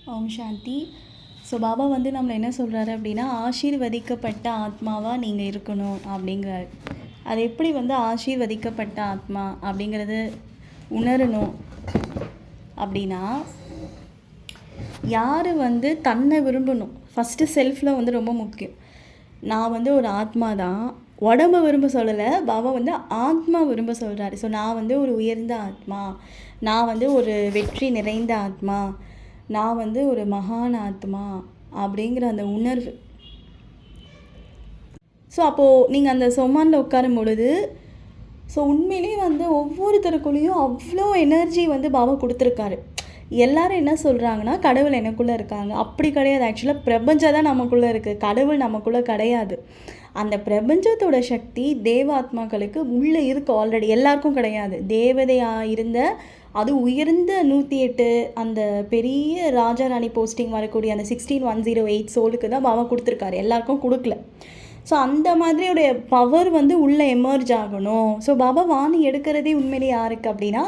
ஓம் சாந்தி. So Baba வந்து நம்மளை என்ன சொல்கிறாரு அப்படின்னா, ஆசீர்வதிக்கப்பட்ட ஆத்மாவாக நீங்கள் இருக்கணும் அப்படிங்கிறாரு. அது எப்படி வந்து ஆசீர்வதிக்கப்பட்ட ஆத்மா அப்படிங்கிறது உணரணும் அப்படின்னா, யார் வந்து தன்னை விரும்பணும், ஃபஸ்ட்டு செல்ஃபில் வந்து ரொம்ப முக்கியம். நான் வந்து ஒரு ஆத்மா தான், உடம்பை விரும்ப சொல்லலை, பாபா வந்து ஆத்மா விரும்ப சொல்கிறாரு. ஸோ நான் வந்து ஒரு உயர்ந்த ஆத்மா, நான் வந்து ஒரு வெற்றி நிறைந்த ஆத்மா, நான் வந்து ஒரு மகான் ஆத்மா அப்படிங்கிற அந்த உணர்வு. ஸோ அப்போது நீங்கள் அந்த சொமானில் உட்காரும் பொழுது, ஸோ உண்மையிலே வந்து ஒவ்வொருத்தருக்குள்ளேயும் அவ்வளோ எனர்ஜி வந்து பாபா கொடுத்துருக்காரு. எல்லாரும் என்ன சொல்கிறாங்கன்னா, கடவுள் எனக்குள்ளே இருக்காங்க. அப்படி கிடையாது. ஆக்சுவலாக பிரபஞ்சம் தான் நமக்குள்ளே இருக்குது, கடவுள் நமக்குள்ளே கிடையாது. அந்த பிரபஞ்சத்தோட சக்தி தேவாத்மாக்களுக்கு உள்ளே இருக்குது ஆல்ரெடி, எல்லாருக்கும் கிடையாது. தேவதையாக இருந்த அது உயர்ந்த 108 அந்த பெரிய ராஜா ராணி போஸ்டிங் வரக்கூடிய அந்த 16108 சோலுக்கு தான் பாபா கொடுத்துருக்காரு, எல்லாருக்கும் கொடுக்கல. ஸோ அந்த மாதிரியோடைய பவர் வந்து உள்ளே எமர்ஜ் ஆகணும். ஸோ பாபா வாணி எடுக்கிறதே உண்மையிலே யாருக்கு அப்படின்னா,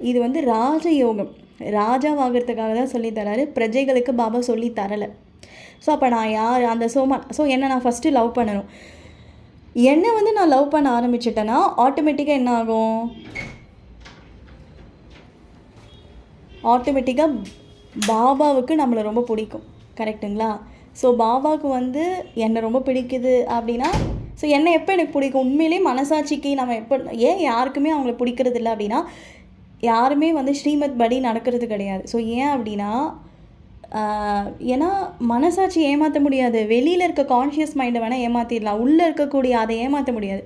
இது வந்து ராஜயோகம், ராஜாவாகிறதுக்காக தான் சொல்லித்தராரு, பிரஜைகளுக்கு பாபா சொல்லி தரலை. ஸோ அப்போ நான் யார், அந்த சோமான். ஸோ என்னை நான் ஃபஸ்ட்டு லவ் பண்ணணும். என்னை வந்து நான் லவ் பண்ண ஆரம்பிச்சிட்டேன்னா ஆட்டோமேட்டிக்காக என்ன ஆகும், ஆட்டோமேட்டிக்காக பாபாவுக்கு நம்மளை ரொம்ப பிடிக்கும். கரெக்டுங்களா? ஸோ பாபாவுக்கு வந்து என்னை ரொம்ப பிடிக்குது அப்படின்னா, ஸோ என்னை எப்போ எனக்கு பிடிக்கும், உண்மையிலே மனசாட்சிக்கு நம்ம எப்போ, ஏன் யாருக்குமே அவங்கள பிடிக்கிறது இல்லை அப்படின்னா, யாருமே வந்து ஸ்ரீமத் படி நடக்கிறது கிடையாது. ஸோ ஏன் அப்படின்னா, ஏன்னா மனசாட்சி ஏமாற்ற முடியாது. வெளியில் இருக்க கான்ஷியஸ் மைண்டை வேணால் ஏமாற்றிடலாம், உள்ளே இருக்கக்கூடிய அதை ஏமாற்ற முடியாது.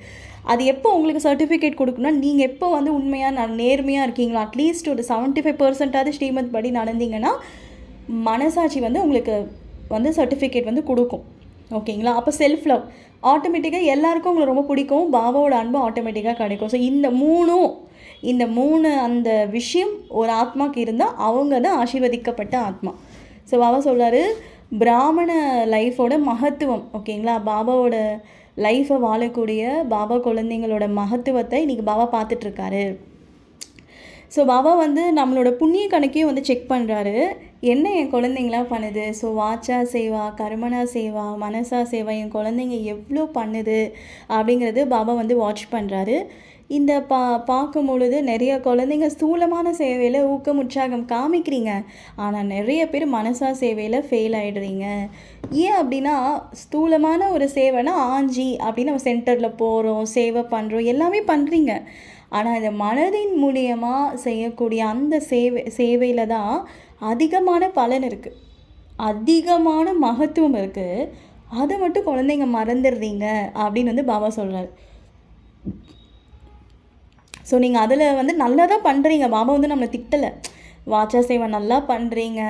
அது எப்போ உங்களுக்கு சர்டிஃபிகேட் கொடுக்கணும்னா, நீங்கள் எப்போ வந்து உண்மையாக நேர்மையாக இருக்கீங்களோ, அட்லீஸ்ட் ஒரு 75% ஸ்ரீமத் படி நடந்தீங்கன்னா மனசாட்சி வந்து உங்களுக்கு வந்து சர்டிஃபிகேட் வந்து கொடுக்கும். ஓகேங்களா? அப்போ செல்ஃப் லவ் ஆட்டோமேட்டிக்காக எல்லாருக்கும் உங்களை ரொம்ப பிடிக்கும், பாபாவோட அன்பு ஆட்டோமேட்டிக்காக கிடைக்கும். ஸோ இந்த மூணு அந்த விஷயம் ஒரு ஆத்மாவுக்கு இருந்தால் அவங்க தான் ஆசீர்வதிக்கப்பட்ட ஆத்மா. ஸோ பாபா சொல்கிறாரு, பிராமண லைஃபோட மகத்துவம். ஓகேங்களா? பாபாவோட லைஃப்பை வாழக்கூடிய பாபா குழந்தைங்களோட மகத்துவத்தை இன்றைக்கி பாபா பார்த்துட்ருக்காரு. ஸோ பாபா வந்து நம்மளோட புண்ணிய கணக்கையும் வந்து செக் பண்ணுறாரு, என்ன என் குழந்தைங்களாம் பண்ணுது. ஸோ வாச்சா சேவா, கர்மனா சேவா, மனசா சேவா, என் குழந்தைங்க எவ்வளோ பண்ணுது அப்படிங்கிறது பாபா வந்து வாட்ச் பண்ணுறாரு. இந்த பார்க்கும் பொழுது நிறைய குழந்தைங்க ஸ்தூலமான சேவையில் ஊக்கம் உற்சாகம் காமிக்கிறீங்க, ஆனால் நிறைய பேர் மனசா சேவையில் ஃபெயில் ஆகிடுறீங்க. ஏன் அப்படின்னா, ஸ்தூலமான ஒரு சேவைனா ஆஞ்சி அப்படின்னு நம்ம சென்டரில் போகிறோம், சேவை பண்ணுறோம், எல்லாமே பண்ணுறீங்க. ஆனால் இந்த மனதின் மூலியமாக செய்யக்கூடிய அந்த சேவையில் தான் அதிகமான பலன் இருக்குது, அதிகமான மகத்துவம் இருக்குது. அதை மட்டும் குழந்தைங்க மறந்துடுறீங்க அப்படின்னு வந்து பாபா சொல்கிறார். ஸோ நீங்கள் அதில் வந்து நல்லா தான் பண்ணுறீங்க, பாபா வந்து நம்மளை திட்டலை. வாச்சா சேவை நல்லா பண்ணுறீங்க,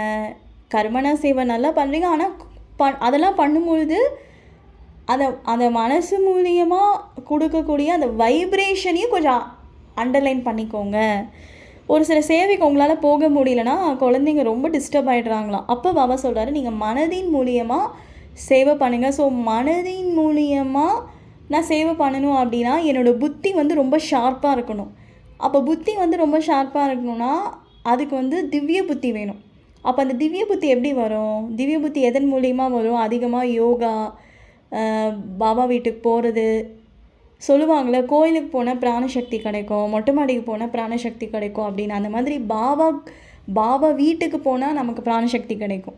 கர்மனா சேவை நல்லா பண்ணுறீங்க, ஆனால் அதெல்லாம் பண்ணும்பொழுது அதை மனசு மூலியமாக கொடுக்கக்கூடிய அந்த வைப்ரேஷனையும் கொஞ்சம் அண்டர்லைன் பண்ணிக்கோங்க. ஒரு சில சேவைக்கு உங்களால் போக முடியலன்னா குழந்தைங்க ரொம்ப டிஸ்டர்ப் ஆகிடுறாங்களாம். அப்போ பாபா சொல்கிறாரு, நீங்கள் மனதின் மூலியமாக சேவை பண்ணுங்கள். ஸோ மனதின் மூலியமாக நான் சேவை பண்ணணும் அப்படின்னா என்னோடய புத்தி வந்து ரொம்ப ஷார்ப்பாக இருக்கணும். அப்போ புத்தி வந்து ரொம்ப ஷார்ப்பாக இருக்கணும்னா அதுக்கு வந்து திவ்ய புத்தி வேணும். அப்போ அந்த திவ்ய புத்தி எப்படி வரும், திவ்ய புத்தி எதன் மூலியமாக வரும், அதிகமாக யோகா, பாபா வீட்டுக்கு போகிறது. சொல்லுவாங்களே, கோயிலுக்கு போனால் பிராணசக்தி கிடைக்கும், மொட்டை மாடிக்கு போனால் பிராணசக்தி கிடைக்கும் அப்படின்னு. அந்த மாதிரி பாபா வீட்டுக்கு போனால் நமக்கு பிராணசக்தி கிடைக்கும்,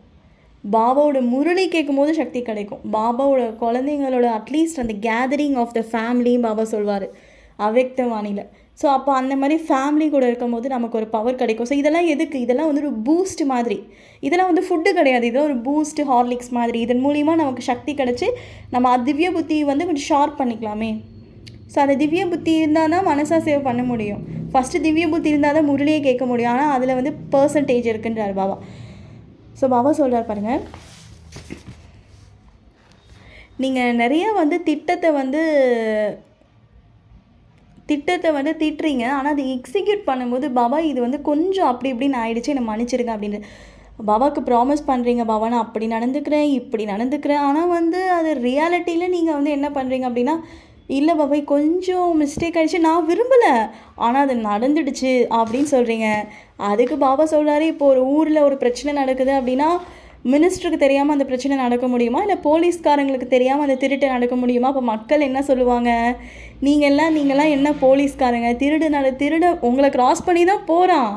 பாபாவோட முரளி கேட்கும் போது சக்தி கிடைக்கும், பாபாவோட குழந்தைங்களோட அட்லீஸ்ட் அந்த கேதரிங் ஆஃப் த ஃபேமிலியும் பாபா சொல்வார் அவ்வக்த வாணியில். ஸோ அப்போ அந்த மாதிரி ஃபேமிலி கூட இருக்கும் போது நமக்கு ஒரு பவர் கிடைக்கும். ஸோ இதெல்லாம் எதுக்கு, இதெல்லாம் வந்து ஒரு பூஸ்ட் மாதிரி, இதெல்லாம் வந்து ஃபுட்டு கிடையாது, இதெல்லாம் ஒரு பூஸ்ட் ஹார்லிக்ஸ் மாதிரி. இதன் மூலிமா நமக்கு சக்தி கிடச்சி நம்ம திவ்ய புத்தி வந்து கொஞ்சம் ஷார்ப் பண்ணிக்கலாமே. ஸோ அந்த திவ்ய புத்தி இருந்தால் தான் மனசா சேவ் பண்ண முடியும். ஃபஸ்ட்டு திவ்ய புத்தி இருந்தால் தான் முரளியே கேட்க முடியும். ஆனால் அதில் வந்து பர்சன்டேஜ் இருக்குன்றார் பாபா. ஸோ பாபா சொல்கிறார் பாருங்கள், நீங்கள் நிறைய வந்து திட்டத்தை வந்து தீட்டுறீங்க, ஆனால் அதை எக்ஸிக்யூட் பண்ணும்போது பாபா இது வந்து கொஞ்சம் அப்படி இப்படின்னு ஆயிடுச்சு, என்னை மன்னிச்சிருங்க அப்படின்னு பாபாவுக்கு ப்ராமிஸ் பண்ணுறீங்க. பாபா நான் அப்படி நடந்துக்கிறேன், இப்படி நடந்துக்கிறேன், ஆனால் வந்து அது ரியாலிட்டியில் நீங்கள் வந்து என்ன பண்ணுறீங்க அப்படின்னா, இல்லை பாபாய் கொஞ்சம் மிஸ்டேக் ஆகிடுச்சு, நான் விரும்பலை, ஆனால் அது நடந்துடுச்சு அப்படின்னு சொல்கிறீங்க. அதுக்கு பாபா சொல்கிறாரு, இப்போ ஒரு ஊரில் ஒரு பிரச்சனை நடக்குது அப்படின்னா மினிஸ்டருக்கு தெரியாமல் அந்த பிரச்சனை நடக்க முடியுமா? இல்லை போலீஸ்காரங்களுக்கு தெரியாமல் அந்த திருட்டு நடக்க முடியுமா? அப்போ மக்கள் என்ன சொல்லுவாங்க? நீங்கள்லாம் என்ன போலீஸ்காரங்க, திருட உங்களை கிராஸ் பண்ணி தான் போகிறான்,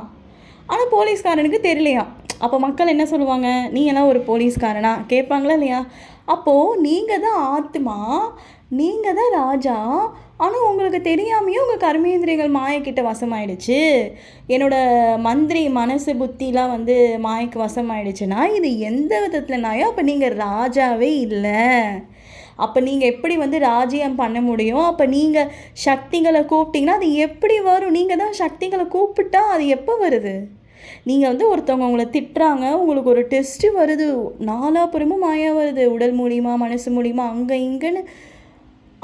ஆனால் போலீஸ்காரனுக்கு தெரியலையா? அப்போ மக்கள் என்ன சொல்லுவாங்க? நீங்களாம் ஒரு போலீஸ்காரனா கேட்பாங்களா இல்லையா? அப்போது நீங்கள் தான் ஆத்மா, நீங்கள் தான் ராஜா, ஆனால் உங்களுக்கு தெரியாமையே உங்கள் கர்மேந்திரியங்கள் மாயக்கிட்ட வசமாயிடுச்சு. என்னோடய மந்திரி மனசு புத்திலாம் வந்து மாயக்கு வசமாயிடுச்சுன்னா இது எந்த விதத்துலனாயோ அப்போ நீங்கள் ராஜாவே இல்லை. அப்போ நீங்கள் எப்படி வந்து ராஜ்யம் பண்ண முடியும்? அப்போ நீங்கள் சக்திகளை கூப்பிட்டிங்கன்னா அது எப்படி வரும்? நீங்கள் தான் சக்திகளை கூப்பிட்டா அது எப்போ வருது? நீங்கள் வந்து ஒருத்தவங்க உங்களை திட்டுறாங்க, உங்களுக்கு ஒரு டெஸ்ட்டு வருது, நாலாபுறமும் மாயா வருது, உடல் மூலிமா மனசு மூலிமா அங்கே இங்கேன்னு.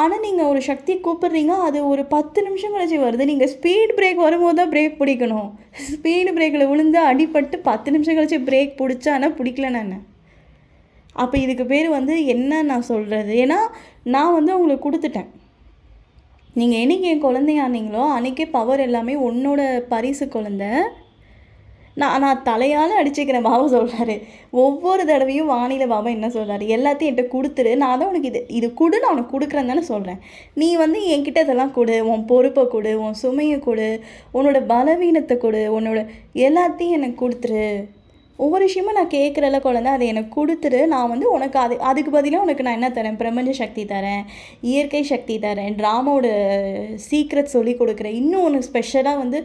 ஆனால் நீங்கள் ஒரு சக்தியை கூப்பிட்றீங்க, அது ஒரு 10 நிமிஷம் கழிச்சு வருது. நீங்கள் ஸ்பீட் பிரேக் வரும்போது தான் பிரேக் பிடிக்கணும். ஸ்பீடு பிரேக்கில் விழுந்து அடிபட்டு 10 நிமிஷம் கழிச்சு பிரேக் பிடிச்சானா பிடிக்கலன்னா என்ன? அப்போ இதுக்கு பேர் வந்து என்ன நான் சொல்கிறது? ஏன்னா நான் வந்து உங்களுக்கு கொடுத்துட்டேன். நீங்கள் என்னைக்கு என் குழந்தையானீங்களோ அன்றைக்கே பவர் எல்லாமே உன்னோட பரிசு குழந்த. நான் தலையால் அடிச்சுக்கிறேன். பாபா சொல்கிறாரு, ஒவ்வொரு தடவையும் வானிலை பாபா என்ன சொல்கிறாரு, எல்லாத்தையும் என்கிட்ட கொடுத்துரு, நான் தான் உனக்கு இது கொடு, நான் உனக்கு கொடுக்குறேன்னு தானே சொல்கிறேன். நீ வந்து என்கிட்ட இதெல்லாம் கொடு, உன் பொறுப்பை கொடு, உன் சுமையை கொடு, உன்னோட பலவீனத்தை கொடு, உன்னோட எல்லாத்தையும் எனக்கு கொடுத்துரு. ஒவ்வொரு விஷயமும் நான் கேட்குறல குழந்தை, அதை எனக்கு கொடுத்துரு, நான் வந்து உனக்கு அதுக்கு பதிலாக உனக்கு நான் என்ன தரேன்? பிரபஞ்ச சக்தி தரேன், இயற்கை சக்தி தரேன், ட்ராமாவோட சீக்ரெட் சொல்லி கொடுக்குறேன். இன்னும் ஒன்று ஸ்பெஷலாக வந்து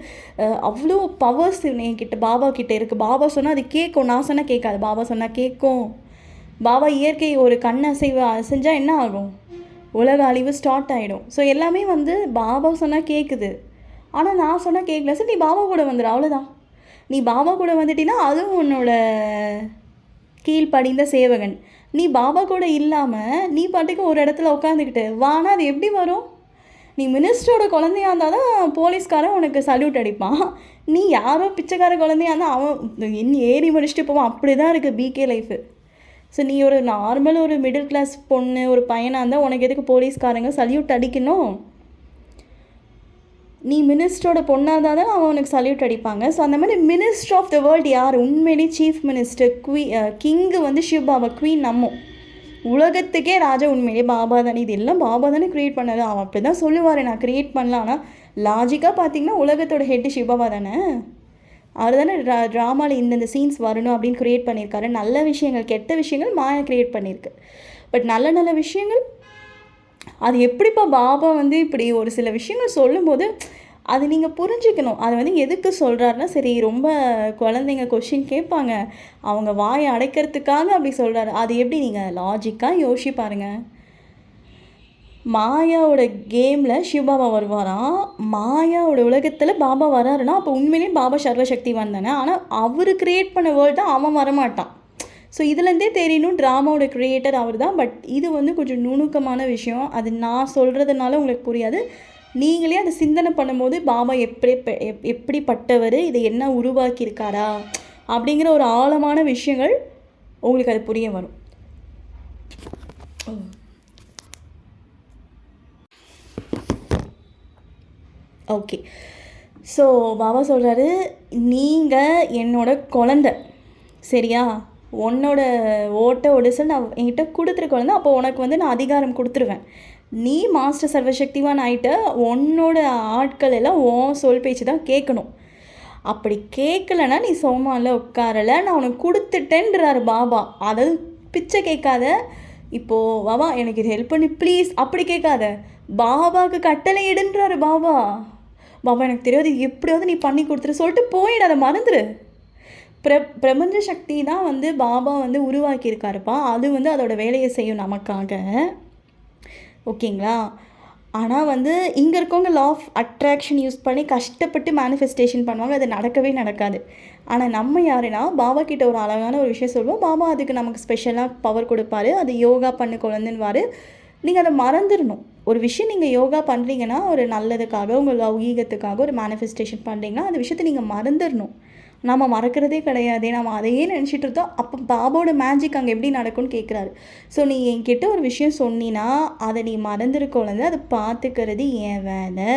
அவ்வளோ பவர்ஸ் என்கிட்ட பாபா கிட்டே இருக்குது. பாபா சொன்னால் அது கேட்கும், நான் சொன்னால் கேட்காது, பாபா சொன்னால் கேட்கும். பாபா இயற்கை ஒரு கண் செஞ்சால் என்ன ஆகும்? உலக அழிவு ஸ்டார்ட் ஆகிடும். ஸோ எல்லாமே வந்து பாபா சொன்னால் கேட்குது, ஆனால் நான் சொன்னால் கேட்கல. சரி, நீ பாபா கூட வந்துடு, அவ்வளோதான். நீ பாபா கூட வந்துட்டினா அதுவும் உன்னோட கீழ்ப்படிந்த சேவகன். நீ பாபா கூட இல்லாமல் நீ பாட்டுக்கு ஒரு இடத்துல உட்காந்துக்கிட்டு வானா அது எப்படி வரும்? நீ மினிஸ்டரோட குழந்தையாக இருந்தால் தான் போலீஸ்காரன் உனக்கு சல்யூட் அடிப்பான். நீ யாரோ பிச்சைக்கார குழந்தையாக இருந்தால் அவன் ஏறி முடிச்சுட்டு போவான். அப்படி தான் இருக்குது பிகே லைஃபு. ஸோ நீ ஒரு நார்மல் ஒரு மிடில் கிளாஸ் பொண்ணு, ஒரு பையனாக இருந்தால் உனக்கு எதுக்கு போலீஸ்காரங்க சல்யூட் அடிக்கணும்? நீ மினிஸ்டரோட பொண்ணாக இருந்தால் தான் அவன் உனக்கு சல்யூட் அடிப்பாங்க. ஸோ அந்த மாதிரி மினிஸ்டர் ஆஃப் த வேர்ல்டு யார்? உண்மையிலே சீஃப் மினிஸ்டர் கிங்கு வந்து சிவ் பாபா, குவீன் நம்ம உலகத்துக்கே ராஜா உண்மையிலே பாபா தானே. இது எல்லாம் பாபா தானே க்ரியேட் பண்ணது. அவன் அப்படி தான் சொல்லுவார், நான் க்ரியேட் பண்ணலாம். ஆனால் லாஜிக்காக பார்த்தீங்கன்னா உலகத்தோட ஹெட்டு சிவ் பாபா தானே. அவர் தானே ட்ராமாவில் இந்தந்த சீன்ஸ் வரணும் அப்படின்னு க்ரியேட் பண்ணியிருக்காரு. நல்ல விஷயங்கள் கெட்ட விஷயங்கள் மாயா க்ரியேட் பண்ணியிருக்கு. பட் நல்ல நல்ல விஷயங்கள் அது எப்படிப்பா பாபா வந்து இப்படி ஒரு சில விஷயங்கள் சொல்லும்போது அது நீங்கள் புரிஞ்சுக்கணும். அது வந்து எதுக்கு சொல்கிறாருன்னா, சரி ரொம்ப குழந்தைங்க கொஷின் கேட்பாங்க, அவங்க வாயை அடைக்கிறதுக்காக அப்படி சொல்கிறாரு. அது எப்படி நீங்கள் லாஜிக்காக யோசிச்சு பாருங்கள். மாயாவோட கேமில் சிவபாபா வருவாராம், மாயாவோட உலகத்தில் பாபா வராருன்னா அப்போ உண்மையிலேயே பாபா சர்வசக்திவான் தானே. ஆனால் அவர் க்ரியேட் பண்ண வேர்ல்டு அவன் வரமாட்டான். ஸோ இதுலேருந்தே தெரியணும் ட்ராமாவோட க்ரியேட்டர் அவர் தான். பட் இது வந்து கொஞ்சம் நுணுக்கமான விஷயம். அது நான் சொல்கிறதுனால உங்களுக்கு புரியாது. நீங்களே அதை சிந்தனை பண்ணும்போது பாபா எப்படிப்பட்டவர், இதை என்ன உருவாக்கியிருக்காரா அப்படிங்கிற ஒரு ஆழமான விஷயங்கள் உங்களுக்கு அது புரிய வரும். ஓகே, ஸோ பாபா சொல்கிறாரு, நீங்கள் என்னோட குழந்தை, சரியா? உன்னோட ஓட்ட ஒடிசல் நான் என்கிட்ட கொடுத்துரு குழந்தை. அப்போ உனக்கு வந்து நான் அதிகாரம் கொடுத்துருவேன். நீ மாஸ்டர் சர்வசக்திவான் ஆகிட்ட, உன்னோட ஆட்கள் எல்லாம் உன் சொல் பேச்சு தான் கேட்கணும். அப்படி கேட்கலன்னா நீ சோமாவில் உட்காரலை, நான் உனக்கு கொடுத்துட்டேன்றாரு பாபா. அதாவது பிச்சை கேட்காத, இப்போது பாபா எனக்கு இது ஹெல்ப் பண்ணி ப்ளீஸ் அப்படி கேட்காத, பாபாவுக்கு கட்டளை இடுன்றாரு பாபா. பாபா எனக்கு தெரியாது, எப்படியாவது நீ பண்ணி கொடுத்துரு சொல்லிட்டு போயிடு, அதை மறந்துடு. பிரபஞ்ச சக்தி தான் வந்து பாபா வந்து உருவாக்கியிருக்காருப்பா. அது வந்து அதோட வேலையை செய்யும் நமக்காக, ஓகேங்களா? ஆனால் வந்து இங்கே இருக்கவங்க லா ஆஃப் அட்ராக்ஷன் யூஸ் பண்ணி கஷ்டப்பட்டு மேனிஃபெஸ்டேஷன் பண்ணுவாங்க, அது நடக்கவே நடக்காது. ஆனால் நம்ம யாருன்னா பாபா கிட்ட ஒரு அழகான ஒரு விஷயம் சொல்லுவோம், பாபா அதுக்கு நமக்கு ஸ்பெஷலாக பவர் கொடுப்பாரு, அது யோகா பண்ணு குழந்தைன்னுவார். நீங்கள் அதை மறந்துடணும். ஒரு விஷயம் நீங்கள் யோகா பண்ணுறீங்கன்னா ஒரு நல்லதுக்காக, உங்கள் லௌகீகத்துக்காக ஒரு மேனிஃபெஸ்டேஷன் பண்ணுறீங்கன்னா அந்த விஷயத்தை நீங்கள் மறந்துடணும். நம்ம மறக்கிறதே கிடையாதே, நம்ம அதையே நினச்சிட்டு இருந்தோம். அப்போ பாபாவோட மேஜிக் அங்கே எப்படி நடக்கும்னு கேட்குறாரு. ஸோ நீ என்கிட்ட ஒரு விஷயம் சொன்னினா அதை நீ மறந்துருக்கோலந்து அதை பார்த்துக்கிறது என் வேலை.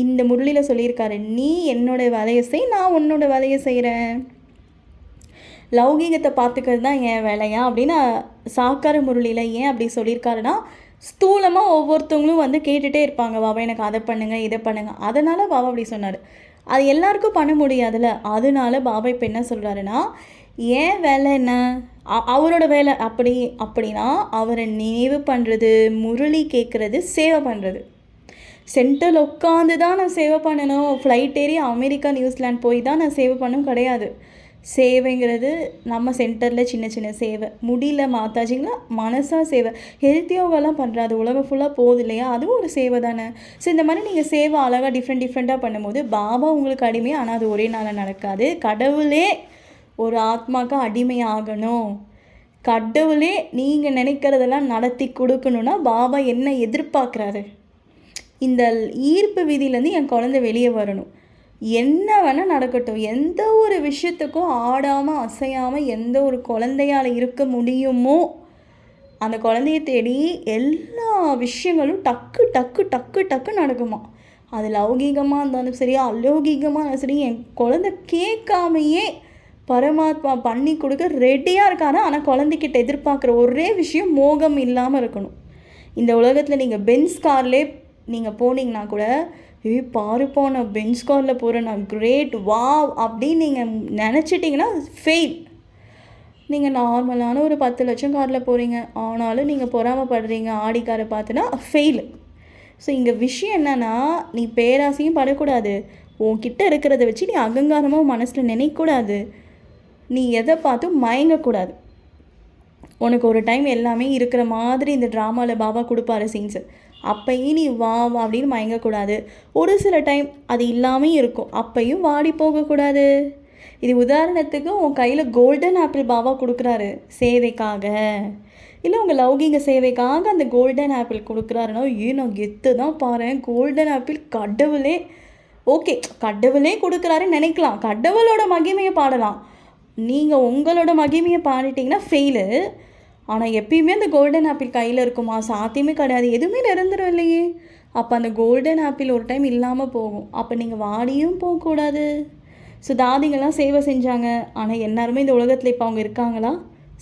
இந்த முரளியில் சொல்லியிருக்காரு, நீ என்னோட வேலையை செய், நான் உன்னோட வேலையை செய்கிறேன். லௌகீகத்தை பார்த்துக்கிறது தான் என் வேலையா அப்படின்னு சாக்கார முரளியில் ஏன் அப்படி சொல்லியிருக்காருன்னா, ஸ்தூலமாக ஒவ்வொருத்தவங்களும் வந்து கேட்டுகிட்டே இருப்பாங்க, பாபா எனக்கு அதை பண்ணுங்கள் இதை பண்ணுங்கள். அதனால் பாபா அப்படி சொன்னார். அது எல்லாருக்கும் பண்ண முடியாதுல்ல. அதனால பாபா இப்போ என்ன சொல்கிறாருன்னா, ஏன் வேலை என்ன, அவரோட வேலை அப்படின்னா அவரை நினைவு பண்ணுறது, முரளி கேட்குறது, சேவை பண்ணுறது. சென்டரில் உட்காந்து தான் நான் சேவை பண்ணணும், ஃப்ளைட் ஏறி அமெரிக்கா நியூசிலாந்து போய் தான் நான் சேவை பண்ணணும் கிடையாது. சேவைங்கிறது நம்ம சென்டரில் சின்ன சின்ன சேவை, முடியல மாதாஜிங்களா மனசாக சேவை, ஹெல்த் யோகாலாம் பண்ணுறாது, உலகம் ஃபுல்லாக போகுது இல்லையா, அதுவும் ஒரு சேவை தானே. ஸோ இந்த மாதிரி நீங்கள் சேவை அழகாக டிஃப்ரெண்ட்டாக பண்ணும்போது பாபா உங்களுக்கு அடிமையாக, ஆனால் அது ஒரே நாளில் நடக்காது. கடவுளே ஒரு ஆத்மாவுக்கு அடிமையாகணும், கடவுளே நீங்கள் நினைக்கிறதெல்லாம் நடத்தி கொடுக்கணுன்னா பாபா என்ன எதிர்பார்க்குறாரு, இந்த ஈர்ப்பு விதியிலேருந்து என் குழந்தை வெளியே வரணும், என்ன வேணால் நடக்கட்டும், எந்த ஒரு விஷயத்துக்கும் ஆடாமல் அசையாமல் எந்த ஒரு குழந்தையால் இருக்க முடியுமோ அந்த குழந்தைய தேடி எல்லா விஷயங்களும் டக்கு டக்கு டக்கு டக்கு நடக்குமா. அது லௌகீகமாக இருந்தாலும் சரி, அலௌகீகமாக இருந்தாலும் சரி, என் குழந்தை கேட்காமையே பரமாத்மா பண்ணி கொடுக்க ரெடியாக இருக்காரு. ஆனால் குழந்தைக்கிட்ட எதிர்பார்க்குற ஒரே விஷயம் மோகம் இல்லாமல் இருக்கணும். இந்த உலகத்தில் நீங்கள் பென்ஸ் கார்லேயே நீங்கள் போனீங்கன்னா கூட, பாருப்பா நான் பென்ஸ் காரில் போகிறேன், நான் கிரேட் வாவ் அப்படின்னு நீங்கள் நினச்சிட்டிங்கன்னா ஃபெயில். நீங்கள் நார்மலான ஒரு 10 லட்சம் காரில் போகிறீங்க, ஆனாலும் நீங்கள் பொறாமப்படுறீங்க ஆடி காரை பார்த்துனா ஃபெயில். ஸோ இங்கே விஷயம் என்னென்னா, நீ பேராசையும் படக்கூடாது, உன்கிட்ட இருக்கிறத வச்சு நீ அகங்காரமாக மனசில் நினைக்கக்கூடாது, நீ எதை பார்த்தும் மயங்கக்கூடாது. உனக்கு ஒரு டைம் எல்லாமே இருக்கிற மாதிரி இந்த ட்ராமாவில் பாபா கொடுப்பாரு சீன்ஸு, அப்பையும் நீ வா வா அப்படின்னு மயங்கக்கூடாது. ஒரு சில டைம் அது இல்லாமல் இருக்கும், அப்பையும் வாடி போகக்கூடாது. இது உதாரணத்துக்கு உன் கையில் கோல்டன் ஆப்பிள் பாபா கொடுக்குறாரு சேவைக்காக, இல்லை உங்கள் லௌகீக சேவைக்காக அந்த கோல்டன் ஆப்பிள் கொடுக்குறாருன்னா, நான் கெத்து தான் பாரு, கோல்டன் ஆப்பிள் கடவுளே, ஓகே கடவுளே கொடுக்குறாருன்னு நினைக்கலாம், கடவுளோட மகிமையை பாடலாம். நீங்கள் உங்களோட மகிமையை பாடிட்டிங்கன்னா ஃபெயிலு. ஆனால் எப்பயுமே அந்த கோல்டன் ஆப்பிள் கையில் இருக்குமா, சாத்தியமே கிடையாது, எதுவுமே நிரந்தரம் இல்லையே. அப்போ அந்த கோல்டன் ஆப்பிள் ஒரு டைம் இல்லாமல் போகும், அப்போ நீங்கள் வாடியும் போகக்கூடாது. ஸோ தாதிங்கெல்லாம் சேவை செஞ்சாங்க, ஆனால் எல்லாருமே இந்த உலகத்தில் இப்போ அவங்க இருக்காங்களா,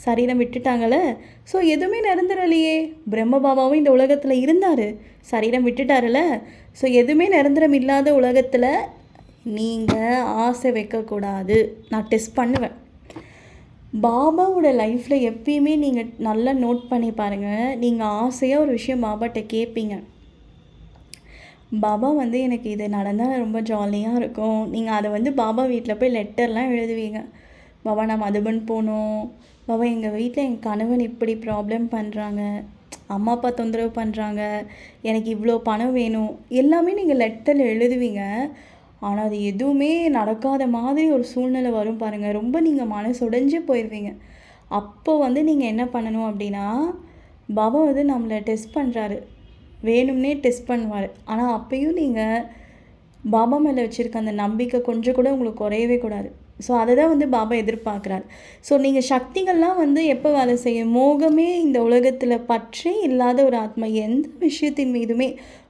சரீரம் விட்டுட்டாங்களே. ஸோ எதுவுமே நிரந்தரம் இல்லையே. பிரம்ம பாபாவும் இந்த உலகத்தில் இருந்தார், சரீரம் விட்டுட்டாருல. ஸோ எதுவுமே நிரந்தரம் இல்லாத உலகத்தில் நீங்கள் ஆசை வைக்கக்கூடாது. நான் டெஸ்ட் பண்ணுவேன். பாபாவோட லைஃப்பில் எப்பயுமே நீங்கள் நல்லா நோட் பண்ணி பாருங்கள், நீங்கள் ஆசையாக ஒரு விஷயம் பாபாட்ட கேட்பீங்க, பாபா வந்து எனக்கு இது நடந்தால் ரொம்ப ஜாலியாக இருக்கும். நீங்கள் அதை வந்து பாபா வீட்டில் போய் லெட்டர்லாம் எழுதுவீங்க, பாபா நான் மதுபன் போகணும், பாபா எங்கள் வீட்டில் என் கணவன் இப்படி ப்ராப்ளம் பண்ணுறாங்க, அம்மா அப்பா தொந்தரவு பண்ணுறாங்க, எனக்கு இவ்வளோ பணம் வேணும், எல்லாமே நீங்கள் லெட்டரில் எழுதுவீங்க. ஆனால் அது எதுவுமே நடக்காத மாதிரி ஒரு சூழ்நிலை வரும் பாருங்கள், ரொம்ப நீங்கள் மனசுடைஞ்சு போயிடுவீங்க. அப்போ வந்து நீங்கள் என்ன பண்ணணும் அப்படின்னா, பாபா வந்து நம்மளை டெஸ்ட் பண்ணுறாரு, வேணும்னே டெஸ்ட் பண்ணுவார். ஆனால் அப்பையும் நீங்கள் பாபா மேலே வச்சுருக்க அந்த நம்பிக்கை கொஞ்சம் கூட உங்களுக்கு குறையவே கூடாது. ஸோ அதை தான் வந்து பாபா எதிர்பார்க்குறாரு. ஸோ நீங்கள் சக்திகள்லாம் வந்து எப்போ வேலை செய்யும், மோகமே இந்த உலகத்தில் பற்றே இல்லாத ஒரு ஆத்மா, எந்த விஷயத்தின் மீதுமே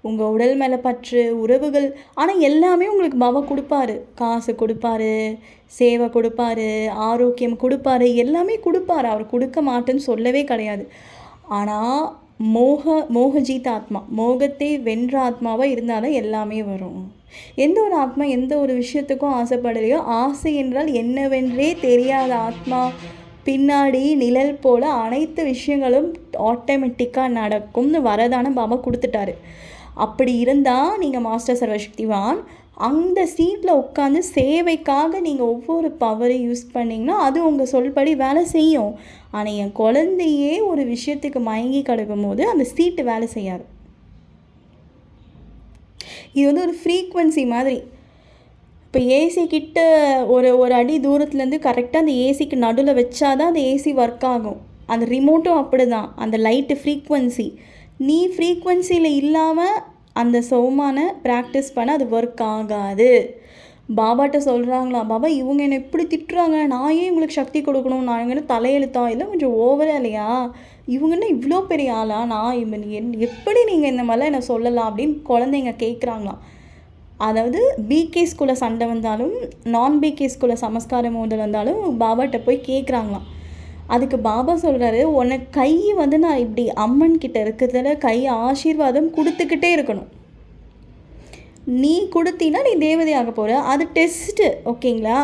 உங்கள் உடல் மேலே பற்று, உறவுகள், ஆனால் எல்லாமே உங்களுக்கு பாபா கொடுப்பாரு, காசு கொடுப்பாரு, சேவை கொடுப்பாரு, ஆரோக்கியம் கொடுப்பாரு, எல்லாமே கொடுப்பாரு, அவர் கொடுக்க மாட்டேன்னு சொல்லவே கிடையாது. ஆனால் மோகஜீத் ஆத்மா, மோகத்தை வென்ற ஆத்மாவாக இருந்தால் தான் எல்லாமே வரும். எந்த ஒரு ஆத்மா எந்த ஒரு விஷயத்துக்கும் ஆசைப்படலையோ, ஆசை என்றால் என்னவென்றே தெரியாத ஆத்மா பின்னாடி நிழல் போல் அனைத்து விஷயங்களும் ஆட்டோமேட்டிக்காக நடக்கும்னு வரதான பாபா கொடுத்துட்டாரு. அப்படி இருந்தால் நீங்கள் மாஸ்டர் சர்வசக்திவான் அந்த சீட்டில் உட்காந்து சேவைக்காக நீங்கள் ஒவ்வொரு பவரையும் யூஸ் பண்ணிங்கன்னா அது உங்கள் சொல்படி வேலை செய்யும். ஆனால் என் குழந்தையே ஒரு விஷயத்துக்கு மயங்கி கிடக்கும் போது அந்த சீட்டு வேலை செய்யாது. இது வந்து ஒரு ஃப்ரீக்வன்சி மாதிரி. இப்போ ஏசி கிட்ட ஒரு அடி தூரத்துலேருந்து கரெக்டாக அந்த ஏசிக்கு நடுவில் வச்சாதான் அந்த ஏசி ஒர்க் ஆகும். அந்த ரிமோட்டும் அப்படி தான், அந்த லைட்டு ஃப்ரீக்வன்சி. நீ ஃப்ரீக்வன்சியில் இல்லாமல் அந்த சோமான ப்ராக்டிஸ் பண்ண அது ஒர்க் ஆகாது. பாபாட்ட சொல்கிறாங்களாம், பாபா இவங்க என்னை இப்படி திட்டுறாங்க, நான் ஏன் இவங்களுக்கு சக்தி கொடுக்கணும், நான் இவங்க தலையெழுத்தா இல்லை கொஞ்சம் ஓவரா இல்லையா, இவங்க என்ன இவ்வளோ பெரிய ஆளா, நான் எப்படி நீங்கள் இந்த மாதிரிலாம் என்னை சொல்லலாம் அப்படின்னு குழந்தைங்க கேட்குறாங்களாம். அதாவது பிகே ஸ்கூலில் சண்டை வந்தாலும் நான் பிகே ஸ்கூலில் சமஸ்கார மோதல் வந்தாலும் பாபாட்ட போய் கேட்குறாங்களாம். அதுக்கு பாபா சொல்கிறாரு, உனக்கு கை வந்து நான் இப்படி அம்மன் கிட்ட இருக்கிறதுல கை ஆசீர்வாதம் கொடுத்துக்கிட்டே இருக்கணும். நீ கொடுத்தீன்னா நீ தேவதையாக போகிற, அது டெஸ்ட்டு, ஓகேங்களா.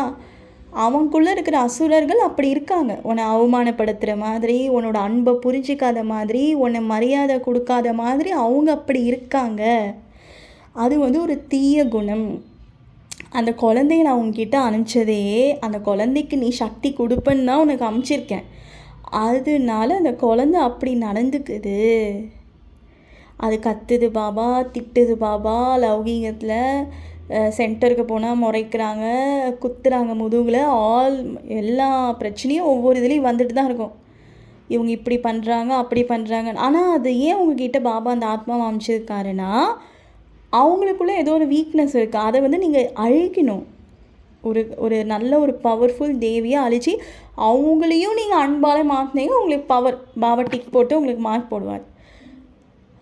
அவங்களுக்குள்ளே இருக்கிற அசுரர்கள் அப்படி இருக்காங்க, உன்னை அவமானப்படுத்துகிற மாதிரி, உன்னோட அன்பை புரிஞ்சிக்காத மாதிரி, உன்னை மரியாதை கொடுக்காத மாதிரி அவங்க அப்படி இருக்காங்க. அது வந்து ஒரு தீய குணம். அந்த குழந்தைய நான் உங்ககிட்ட அனுப்பிச்சதே அந்த குழந்தைக்கு நீ சக்தி கொடுப்பேன்னு தான் உனக்கு அனுப்பிச்சிருக்கேன். அதனால அந்த குழந்தை அப்படி நடந்துக்குது. அது கத்துது பாபா, திட்டுது பாபா, லௌகீகத்தில் சென்டருக்கு போனால் முறைக்கிறாங்க, குத்துறாங்க முதுகில், எல்லா பிரச்சனையும் ஒவ்வொரு இதுலேயும் வந்துட்டு தான் இருக்கும். இவங்க இப்படி பண்ணுறாங்க அப்படி பண்ணுறாங்க. ஆனால் அது ஏன் உங்ககிட்ட பாபா அந்த ஆத்மாவை அமைச்சிருக்காருன்னா, அவங்களுக்குள்ளே ஏதோ ஒரு வீக்னஸ் இருக்குது, அதை வந்து நீங்கள் அழிக்கணும். ஒரு நல்ல ஒரு பவர்ஃபுல் தேவியாக அழிச்சு அவங்களையும் நீங்கள் அன்பால் மாற்றினீங்க, உங்களுக்கு பவர் பாபா டிக் போட்டு உங்களுக்கு மார்க் போடுவார்.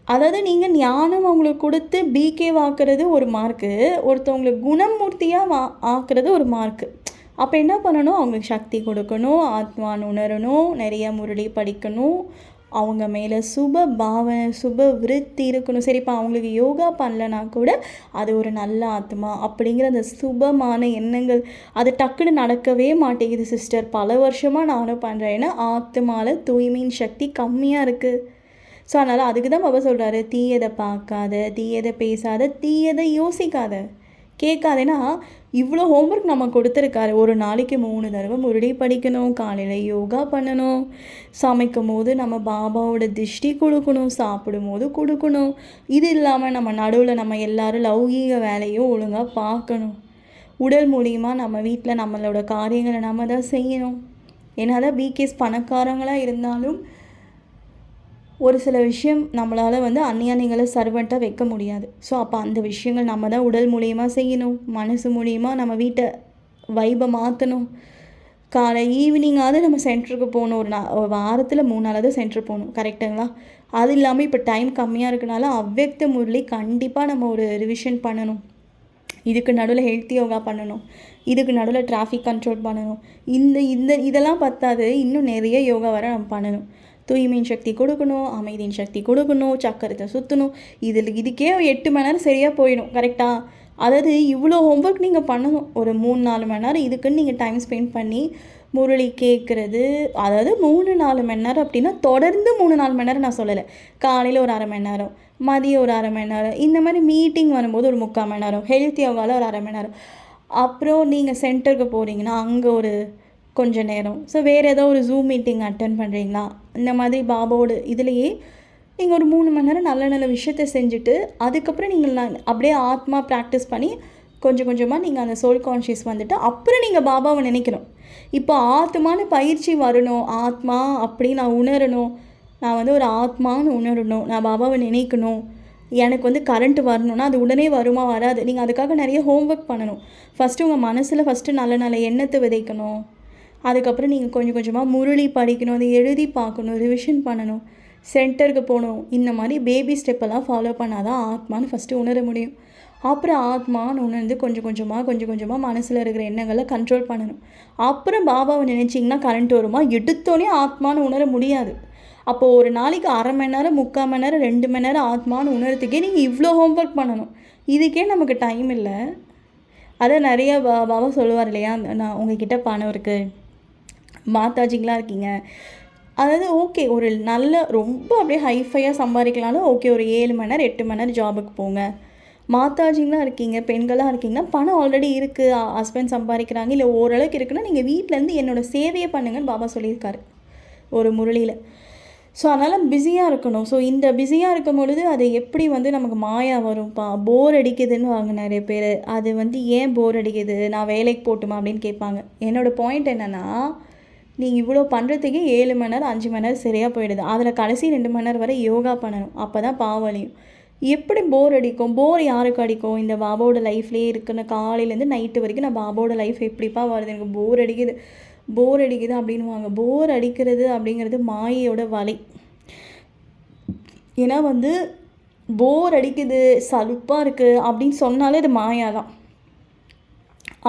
அதாவது நீங்கள் ஞானம் அவங்களுக்கு கொடுத்து பிகே வாக்குறது ஒரு மார்க்கு, ஒருத்தவங்களுக்கு குணமூர்த்தியாக ஆக்குறது ஒரு மார்க்கு. அப்போ என்ன பண்ணணும், அவங்களுக்கு சக்தி கொடுக்கணும், ஆத்மான்னு உணரணும், நிறைய முரளி படிக்கணும், அவங்க மேலே சுப பாவனை சுப விருத்தி இருக்கணும். சரிப்பா அவங்களுக்கு யோகா பண்ணலனா கூட அது ஒரு நல்ல ஆத்மா அப்படிங்கிற அந்த சுபமான எண்ணங்கள் அது டக்குன்னு நடக்கவே மாட்டேங்குது சிஸ்டர். பல வருஷமாக நானும் பண்ணுறேன், ஏன்னா ஆத்மாவில் தூய்மையின் சக்தி கம்மியாக இருக்குது. ஸோ அதனால் அதுக்கு தான் பாபா சொல்கிறாரு, தீயதை பார்க்காத, தீயதை பேசாத, தீயதை யோசிக்காத, கேட்காதேன்னா இவ்வளோ ஹோம்ஒர்க் நம்ம கொடுத்துருக்காரு. ஒரு நாளைக்கு 3 தடவை முரளி படிக்கணும், காலையில் யோகா பண்ணணும், சமைக்கும் போது நம்ம பாபாவோட திருஷ்டி கொடுக்கணும், சாப்பிடும் போது கொடுக்கணும். இது இல்லாமல் நம்ம நடுவில் நம்ம எல்லோரும் லௌகீக வேலையும் ஒழுங்காக பார்க்கணும். உடல் மூலியமாக நம்ம வீட்டில் நம்மளோட காரியங்களை நம்ம தான் செய்யணும். ஏன்னா தான் பிகேஸ் பணக்காரங்களாக இருந்தாலும் ஒரு சில விஷயம் நம்மளால் வந்து அந்நியானிகளை சர்வெண்ட்டாக வைக்க முடியாது. ஸோ அப்போ அந்த விஷயங்கள் நம்ம தான் உடல் மூலியமாக செய்யணும், மனசு மூலியமாக நம்ம வீட்டை வைபை மாற்றணும். காலை ஈவினிங்காவது நம்ம சென்டருக்கு போகணும், ஒரு வாரத்தில் 3 நாளாவது சென்டர் போகணும், கரெக்டுங்களா. அது இல்லாமல் இப்போ டைம் கம்மியாக இருக்கனால அவ்வக்த முரளி கண்டிப்பாக நம்ம ஒரு ரிவிஷன் பண்ணணும். இதுக்கு நடுவில் ஹெல்த்தி யோகா பண்ணணும், இதுக்கு நடுவில் டிராஃபிக் கண்ட்ரோல் பண்ணணும். இதெல்லாம் பத்தாது, இன்னும் நிறைய யோகா வர நம்ம பண்ணணும். தூய்மையின் சக்தி கொடுக்கணும், அமைதியின் சக்தி கொடுக்கணும், சக்கரத்தை சுற்றணும். இதுக்கே 8 மணி நேரம் சரியாக போயிடும், கரெக்டாக. அதாவது இவ்வளோ ஹோம்ஒர்க் நீங்கள் பண்ணணும். ஒரு 3-4 மணி நேரம் இதுக்குன்னு நீங்கள் டைம் ஸ்பெண்ட் பண்ணி முரளி கேட்குறது. அதாவது 3-4 மணி நேரம் அப்படின்னா தொடர்ந்து 3-4 மணி நேரம் நான் சொல்லலை. காலையில் ஒரு 1/2 மணி நேரம், மதியம் ஒரு 1/2 மணி நேரம், இந்த மாதிரி மீட்டிங் வரும்போது ஒரு 3/4 மணி நேரம், ஹெல்த் யோகாவில் ஒரு 1/2 மணி நேரம். அப்புறம் நீங்கள் சென்டருக்கு போகிறீங்கன்னா அங்கே ஒரு கொஞ்சம் நேரம். ஸோ வேறு ஏதோ ஒரு ஜூம் மீட்டிங் அட்டன் பண்ணுறீங்களா, இந்த மாதிரி பாபாவோட இதுலேயே நீங்கள் ஒரு 3 மணி நேரம் நல்ல நல்ல விஷயத்த செஞ்சுட்டு அதுக்கப்புறம் நீங்கள் அப்படியே ஆத்மா ப்ராக்டிஸ் பண்ணி கொஞ்சம் கொஞ்சமாக நீங்கள் அந்த சோல் கான்ஷியஸ் வந்துட்டு அப்புறம் நீங்கள் பாபாவை நினைக்கணும். இப்போ ஆத்மானு பயிற்சி வரணும், ஆத்மா அப்படி நான் உணரணும், நான் வந்து ஒரு ஆத்மான்னு உணரணும், நான் பாபாவை நினைக்கணும், எனக்கு வந்து கரண்ட்டு வரணும்னா அது உடனே வருமா வராது. நீங்கள் அதுக்காக நிறைய ஹோம்ஒர்க் பண்ணணும். ஃபஸ்ட்டு உங்கள் மனசில் நல்ல நல்ல எண்ணத்தை விதைக்கணும். அதுக்கப்புறம் நீங்கள் கொஞ்சம் கொஞ்சமாக முரளி படிக்கணும், அதை எழுதி பார்க்கணும், ரிவிஷன் பண்ணணும், சென்டருக்கு போகணும். இந்த மாதிரி பேபி ஸ்டெப்பெல்லாம் ஃபாலோ பண்ணால் தான் ஆத்மான்னு ஃபஸ்ட்டு உணர முடியும். அப்புறம் ஆத்மான்னு உணர்ந்து கொஞ்சம் கொஞ்சமாக மனசில் இருக்கிற எண்ணங்களை கண்ட்ரோல் பண்ணணும். அப்புறம் பாபாவை நினச்சிங்கன்னா கரண்ட் வருமா, எடுத்தோடனே ஆத்மான்னு உணர முடியாது. அப்போது ஒரு நாளைக்கு 1/2 மணி நேரம், 3/4 மணி நேரம், 2 மணி நேரம் ஆத்மான்னு உணர்றதுக்கே நீங்கள் இவ்வளோ ஹோம்ஒர்க் பண்ணணும். இதுக்கே நமக்கு டைம் இல்லை. அதை நிறைய பாபா சொல்லுவார் இல்லையா, நான் உங்ககிட்ட பணம் இருக்குது, மாதாஜிங்களாக இருக்கீங்க, அதாவது ஓகே ஒரு நல்ல ரொம்ப அப்படியே ஹைஃபையாக சம்பாதிக்கலாம்னு ஓகே, ஒரு 7 மணி நேரம் 8 மணி நேரம் ஜாபுக்கு போங்க. மாதாஜிங்களாக இருக்கீங்க, பெண்களாக இருக்கீங்கன்னா பணம் ஆல்ரெடி இருக்குது, ஹஸ்பண்ட் சம்பாதிக்கிறாங்க, இல்லை ஓரளவுக்கு இருக்குன்னா நீங்கள் வீட்டிலேருந்து என்னோடய சேவையை பண்ணுங்கன்னு பாபா சொல்லியிருக்காரு ஒரு முரளியில். ஸோ அதனால் பிஸியாக இருக்கணும். ஸோ இந்த பிஸியாக இருக்கும் பொழுது அது எப்படி வந்து நமக்கு மாயா வரும்ப்பா, போர் அடிக்குதுன்னு வாங்க நிறைய பேர். அது வந்து ஏன் போர் அடிக்குது, நான் வேலைக்கு போட்டுமா அப்படின்னு கேட்பாங்க. என்னோடய பாயிண்ட் என்னென்னா, நீங்கள் இவ்வளோ பண்ணுறதுக்கே 7 மணி நேரம் 5 மணி நேரம் சரியாக போயிடுது. அதில் கடைசி 2 மணி நேரம் வரை யோகா பண்ணணும், அப்போ தான் பாவலியும். எப்படி போர் அடிக்கும்? போர் யாருக்கு அடிக்கும்? இந்த பாபாவோட லைஃப்லேயே இருக்குன்னு காலையிலேருந்து நைட்டு வரைக்கும் நான் பாபாவோட லைஃப் எப்படிப்பா வருது, எனக்கு போர் அடிக்குது போர் அடிக்குது அப்படின்வாங்க. போர் அடிக்கிறது அப்படிங்கிறது மாயையோட வலை. ஏன்னா வந்து போர் அடிக்குது, சலுப்பாக இருக்குது அப்படின்னு சொன்னாலே அது மாயா தான்.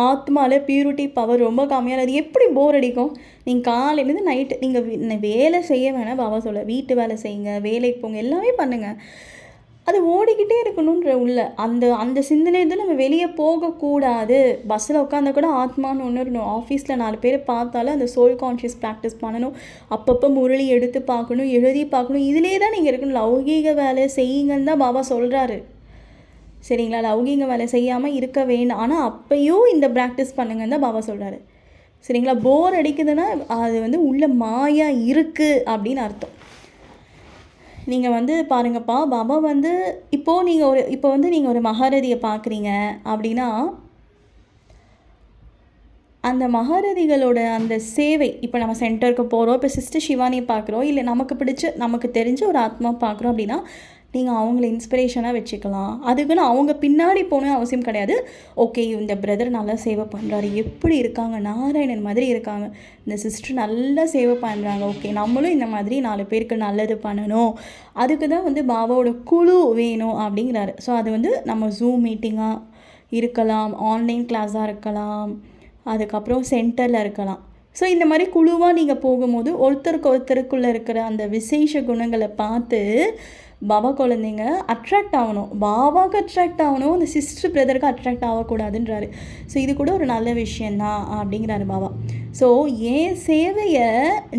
ஆத்மாவில் பியூரிட்டி பவர் ரொம்ப கம்மியாக. அது எப்படி போர் அடிக்கும்? நீங்கள் காலையிலேருந்து நைட்டு நீங்கள் வேலை செய்ய வேணாம் பாபா சொல்ல, வீட்டு வேலை செய்யுங்க, வேலைக்கு போங்க, எல்லாமே பண்ணுங்கள். அது ஓடிக்கிட்டே இருக்கணுன்ற உள்ள அந்த சிந்தனை தான் நம்ம வெளியே போகக்கூடாது. பஸ்ஸில் உட்காந்தா கூட ஆத்மான்னு ஒன்று இருக்கணும். ஆஃபீஸில் 4 பேர் பார்த்தாலும் அந்த சோல் கான்ஷியஸ் ப்ராக்டிஸ் பண்ணணும். அப்பப்போ முரளி எடுத்து பார்க்கணும், எழுதி பார்க்கணும். இதிலே தான் நீங்கள் இருக்கணும். லௌகீக வேலை செய்யுங்கன்னு தான் பாபா சொல்கிறாரு. சரிங்களா? லௌகீக வேலை செய்யாமல் இருக்க வேண்டாம். ஆனால் அப்பையும் இந்த ப்ராக்டிஸ் பண்ணுங்கன்னு தான் பாபா சொல்கிறாரு. சரிங்களா? போர் அடிக்குதுன்னா அது வந்து உள்ள மாயா இருக்குது அப்படின்னு அர்த்தம். நீங்கள் வந்து பாருங்கப்பா, பாபா வந்து இப்போ நீங்கள் ஒரு மகாரதியை பார்க்குறீங்க அப்படின்னா, அந்த மகாரதிகளோட அந்த சேவை, இப்போ நம்ம சென்டருக்கு போகிறோம், இப்போ சிஸ்டர் சிவானியை பார்க்குறோம், இல்லை நமக்கு தெரிஞ்ச ஒரு ஆத்மா பார்க்குறோம் அப்படின்னா, நீங்கள் அவங்கள இன்ஸ்பிரேஷனாக வச்சுக்கலாம். அதுக்குன்னு அவங்க பின்னாடி போகணும் அவசியம் கிடையாது. ஓகே, இந்த பிரதர் நல்லா சேவை பண்ணுறாரு, எப்படி இருக்காங்க, நாராயணன் மாதிரி இருக்காங்க, இந்த சிஸ்டர் நல்லா சேவை பண்ணுறாங்க, ஓகே நம்மளும் இந்த மாதிரி 4 பேருக்கு நல்லது பண்ணணும். அதுக்கு தான் வந்து பாபாவோட குழு வேணும் அப்படிங்கிறாரு. ஸோ அது வந்து நம்ம ஜூம் மீட்டிங்காக இருக்கலாம், ஆன்லைன் கிளாஸாக இருக்கலாம், அதுக்கப்புறம் சென்டரில் இருக்கலாம். ஸோ இந்த மாதிரி குழுவாக நீங்கள் போகும்போது ஒருத்தருக்குள்ளே இருக்கிற அந்த விசேஷ குணங்களை பார்த்து பாபா குழந்தைங்க அட்ராக்ட் ஆகணும். பாபாவுக்கு அட்ராக்ட் ஆகணும், அந்த சிஸ்டர் பிரதருக்கு அட்ராக்ட் ஆகக்கூடாதுன்றாரு. ஸோ இது கூட ஒரு நல்ல விஷயந்தான் அப்படிங்கிறாரு பாபா. ஸோ என் சேவையை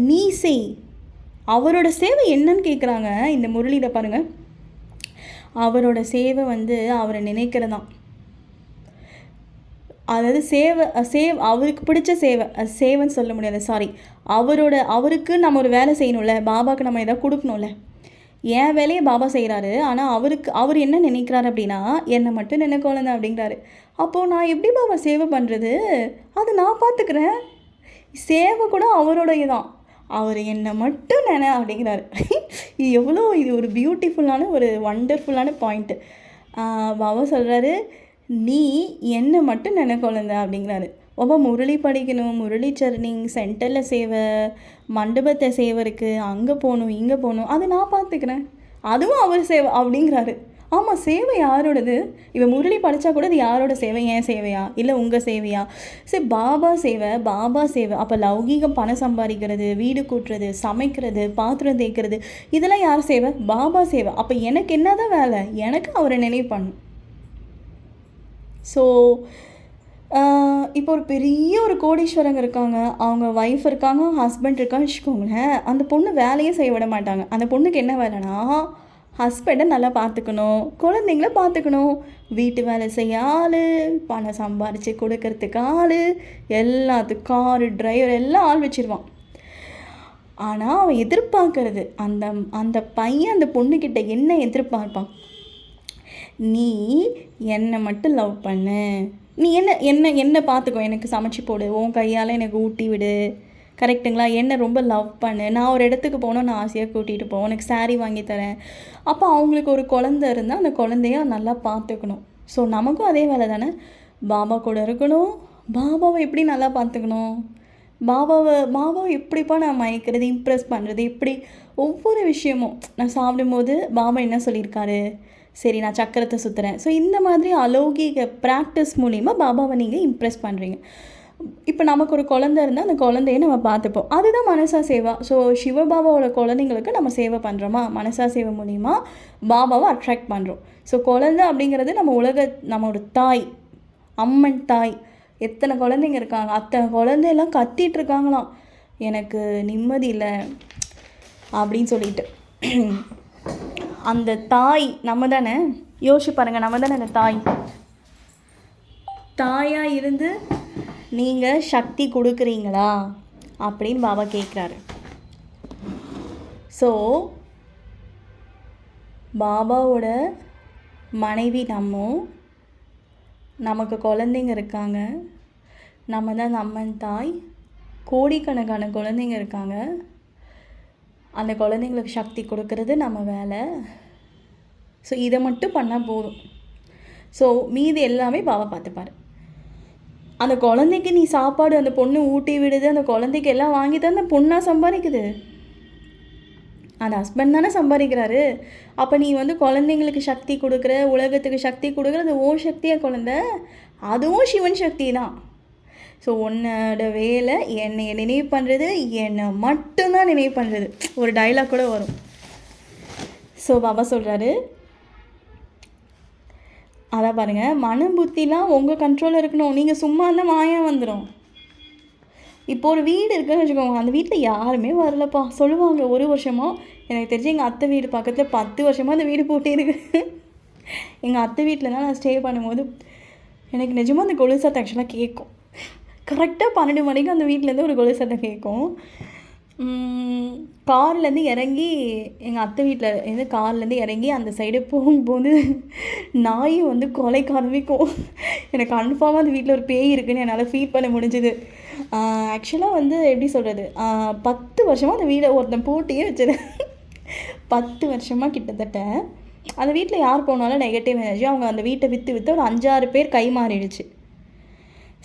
நீ செய். அவரோட சேவை என்னன்னு கேட்குறாங்க இந்த முரளியில் பாருங்கள். அவரோட சேவை வந்து அவரை நினைக்கிறதான். அதாவது அவருக்கு பிடிச்ச சேவைன்னு சொல்ல முடியாது, சாரி. அவருக்கு நம்ம ஒரு வேலை செய்யணும்ல, பாபாவுக்கு நம்ம எதாவது கொடுக்கணும்ல. என் வேலையை பாபா செய்கிறாரு, ஆனால் அவர் என்ன நினைக்கிறாரு அப்படின்னா, என்னை மட்டும் நினைக்கொள்ளங்க அப்படிங்கிறாரு. அப்போது நான் எப்படி பாபா சேவை பண்ணுறது? அது நான் பார்த்துக்கிறேன். சேவை கூட அவரோடைய தான். அவர் என்னை மட்டும் அப்படிங்கிறாரு. இது ஒரு பியூட்டிஃபுல்லான ஒரு வண்டர்ஃபுல்லான பாயிண்ட்டு. பாபா சொல்கிறாரு, நீ என்னை மட்டும் நினைக்கொள்ளங்க அப்படிங்கிறாரு. பாபா முரளி படிக்கணும், முரளி சர்னிங், சென்டரில் சேவை, மண்டபத்தை சேவை இருக்குது, அங்கே போகணும் இங்கே போகணும், அது நான் பார்த்துக்கிறேன், அதுவும் அவர் சேவை அப்படிங்கிறாரு. ஆமாம், சேவை யாரோடது? இவன் முரளி படித்தா கூட இது யாரோட சேவை? ஏன் சேவையா இல்லை உங்கள் சேவையா? சரி, பாபா சேவை. அப்போ லௌகீகம் பணம் சம்பாதிக்கிறது, வீடு கூட்டுறது, சமைக்கிறது, பாத்திரம் தேய்க்கிறது, இதெல்லாம் யார் சேவை? பாபா சேவை. அப்போ எனக்கு என்ன தான் வேலை? எனக்கு அவரை நினைவு பண்ணும். ஸோ இப்போ ஒரு பெரிய ஒரு கோடீஸ்வரங்க இருக்காங்க, அவங்க ஒய்ஃப் இருக்காங்க, ஹஸ்பண்ட் இருக்கான்னு வச்சுக்கோங்களேன். அந்த பொண்ணு வேலையே செய்ய விட மாட்டாங்க. அந்த பொண்ணுக்கு என்ன வேலைன்னா, ஹஸ்பண்டை நல்லா பார்த்துக்கணும், குழந்தைங்கள பார்த்துக்கணும், வீட்டு வேலை செய்ய ஆள், பணம் சம்பாரித்து கொடுக்கறதுக்கு ஆள், எல்லாத்துக்கும் காரு, டிரைவர் எல்லாம் ஆள் வச்சுருவான். ஆனால் அவன் எதிர்பார்க்கறது, அந்த பையன் அந்த பொண்ணுக்கிட்ட என்ன எதிர்பார்ப்பான்? நீ என்னை மட்டும் லவ் பண்ணு, நீ என்ன பார்த்துக்கோ, எனக்கு சமைச்சி போடு, உன் கையால் எனக்கு ஊட்டி விடு, கரெக்டுங்களா? என்ன ரொம்ப லவ் பண்ணு, நான் ஒரு இடத்துக்கு போகணும், நான் ஆசையாக கூட்டிகிட்டு போவேன், உனக்கு சாரீ வாங்கி தரேன். அப்போ அவங்களுக்கு ஒரு குழந்தை இருந்தால் அந்த குழந்தைய நல்லா பார்த்துக்கணும். ஸோ நமக்கும் அதே வேலை தானே, பாபா கூட இருக்கணும். பாபாவை எப்படி நல்லா பார்த்துக்கணும்? பாபாவை எப்படிப்பா நான் மயக்கிறது, இம்ப்ரெஸ் பண்ணுறது, எப்படி ஒவ்வொரு விஷயமும். நான் சாப்பிடும்போது பாபா என்ன சொல்லியிருக்காரு, சரி நான் சக்கரத்தை சுற்றுறேன். ஸோ இந்த மாதிரி அலௌகிக ப்ராக்டிஸ் மூலிமா பாபாவை நீங்கள் இம்ப்ரெஸ் பண்ணுறீங்க. இப்போ நமக்கு ஒரு குழந்தை இருந்தால் அந்த குழந்தைய நம்ம பார்த்துப்போம், அதுதான் மனசா சேவா. ஸோ சிவபாபாவோட குழந்தைங்களுக்கு நம்ம சேவை பண்ணுறோமா, மனசா சேவை மூலிமா பாபாவை அட்ராக்ட் பண்ணுறோம். ஸோ குழந்தை அப்படிங்கிறது நம்மளோட தாய், அம்மன் தாய். எத்தனை குழந்தைங்க இருக்காங்க, அத்தனை குழந்தையெல்லாம் கத்திட்டு இருக்காங்களாம், எனக்கு நிம்மதி இல்லை அப்படின்னு சொல்லிட்டு. அந்த தாய் நம்ம தானே, யோசிச்சு பாருங்கள், நம்ம தானே அந்த தாயாக இருந்து நீங்கள் சக்தி கொடுக்குறீங்களா அப்படின்னு பாபா கேட்குறாரு. ஸோ பாபாவோட மனைவி நமக்கு குழந்தைங்க இருக்காங்க, நம்ம தான் அம்மன் தாய், கோடிக்கணக்கான குழந்தைங்க இருக்காங்க. அந்த குழந்தைங்களுக்கு சக்தி கொடுக்கறது நம்ம வேலை. ஸோ இதை மட்டும் பண்ணால் போதும். ஸோ மீதி எல்லாமே பாபா பார்த்துப்பாரு. அந்த குழந்தைக்கு நீ சாப்பாடு அந்த பொண்ணு ஊட்டி விடுது, அந்த குழந்தைக்கு எல்லாம் வாங்கி தான் அந்த பொண்ணாக சம்பாதிக்குது. அந்த ஹஸ்பண்ட் தானே சம்பாதிக்கிறாரு. அப்போ நீ வந்து குழந்தைங்களுக்கு சக்தி கொடுக்குற, உலகத்துக்கு சக்தி கொடுக்குற, அது ஓ சக்தியாக குழந்த, அதுவும் சிவன் சக்தி தான். ஸோ உன்னோட வேலை என்னை நினைவு பண்ணுறது, என்னை மட்டும்தான் நினைவு பண்ணுறது. ஒரு டைலாக் கூட வரும். ஸோ பாபா சொல்கிறாரு, அதான் பாருங்கள், மன புத்திலாம் உங்கள் கண்ட்ரோலில் இருக்கணும். நீங்கள் சும்மா இருந்தால் மாயா வந்துடும். இப்போ ஒரு வீடு இருக்குன்னு வச்சுக்கோங்க, அந்த வீட்டில் யாருமே வரலப்பா சொல்லுவாங்க. ஒரு வருஷமாக எனக்கு தெரிஞ்சு எங்கள் அத்தை வீடு பக்கத்தில் 10 வருஷமாக அந்த வீடு போட்டே இருக்குது. எங்கள் அத்தை வீட்டில் தான் நான் ஸ்டே பண்ணும்போது எனக்கு நிஜமாக அந்த கொலு சத்தம் ஆக்சுவலாக கேட்கும். கரெக்டாக 12 மணிக்கு அந்த வீட்டிலேருந்து ஒரு கொலு சத்தம் கேட்கும். கார்லேருந்து இறங்கி எங்கள் அத்தை வீட்டில் இருந்து கார்லேருந்து இறங்கி அந்த சைடு போகும்போது நாய் வந்து கொலைக்க ஆரம்பிக்கும். எனக்கு கன்ஃபார்மாக அந்த வீட்டில் ஒரு பேய் இருக்குதுன்னு என்னால் ஃபீல் பண்ண முடிஞ்சுது. ஆக்சுவலாக வந்து எப்படி சொல்கிறது, 10 வருஷமாக அந்த வீடை ஒருத்தன் போட்டியே வச்சது. 10 வருஷமாக கிட்டத்தட்ட அந்த வீட்டில் யார் போனாலும் நெகட்டிவ் எனர்ஜி. அவங்க அந்த வீட்டை விற்று ஒரு 5-6 பேர் கை மாறிடுச்சு.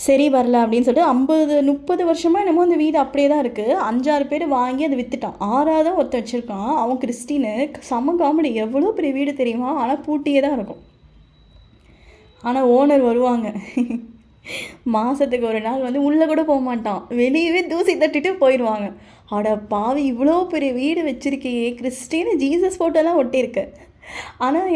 சரி வரல அப்படின்னு சொல்லிட்டு 50-30 வருஷமாக என்னமோ அந்த வீடு அப்படியே தான் இருக்குது. 5-6 பேர் வாங்கி அதை விற்றுட்டான். 6ஆவது ஒருத்தர் வச்சுருக்கான். அவன் கிறிஸ்டின்னு. செம்ம காமெடி. எவ்வளோ பெரிய வீடு தெரியுமா, ஆனால் பூட்டியே தான் இருக்கும். ஆனால் ஓனர் வருவாங்க. மாதத்துக்கு ஒரு நாள் வந்து உள்ளே கூட போக மாட்டான், வெளியவே தூசி தட்டிட்டு போயிடுவாங்க. அட பாவி, இவ்வளோ பெரிய வீடு வச்சுருக்கியே, கிறிஸ்டின்னு ஜீசஸ் ஃபோட்டோலாம் ஒட்டியிருக்கு. ஆனால்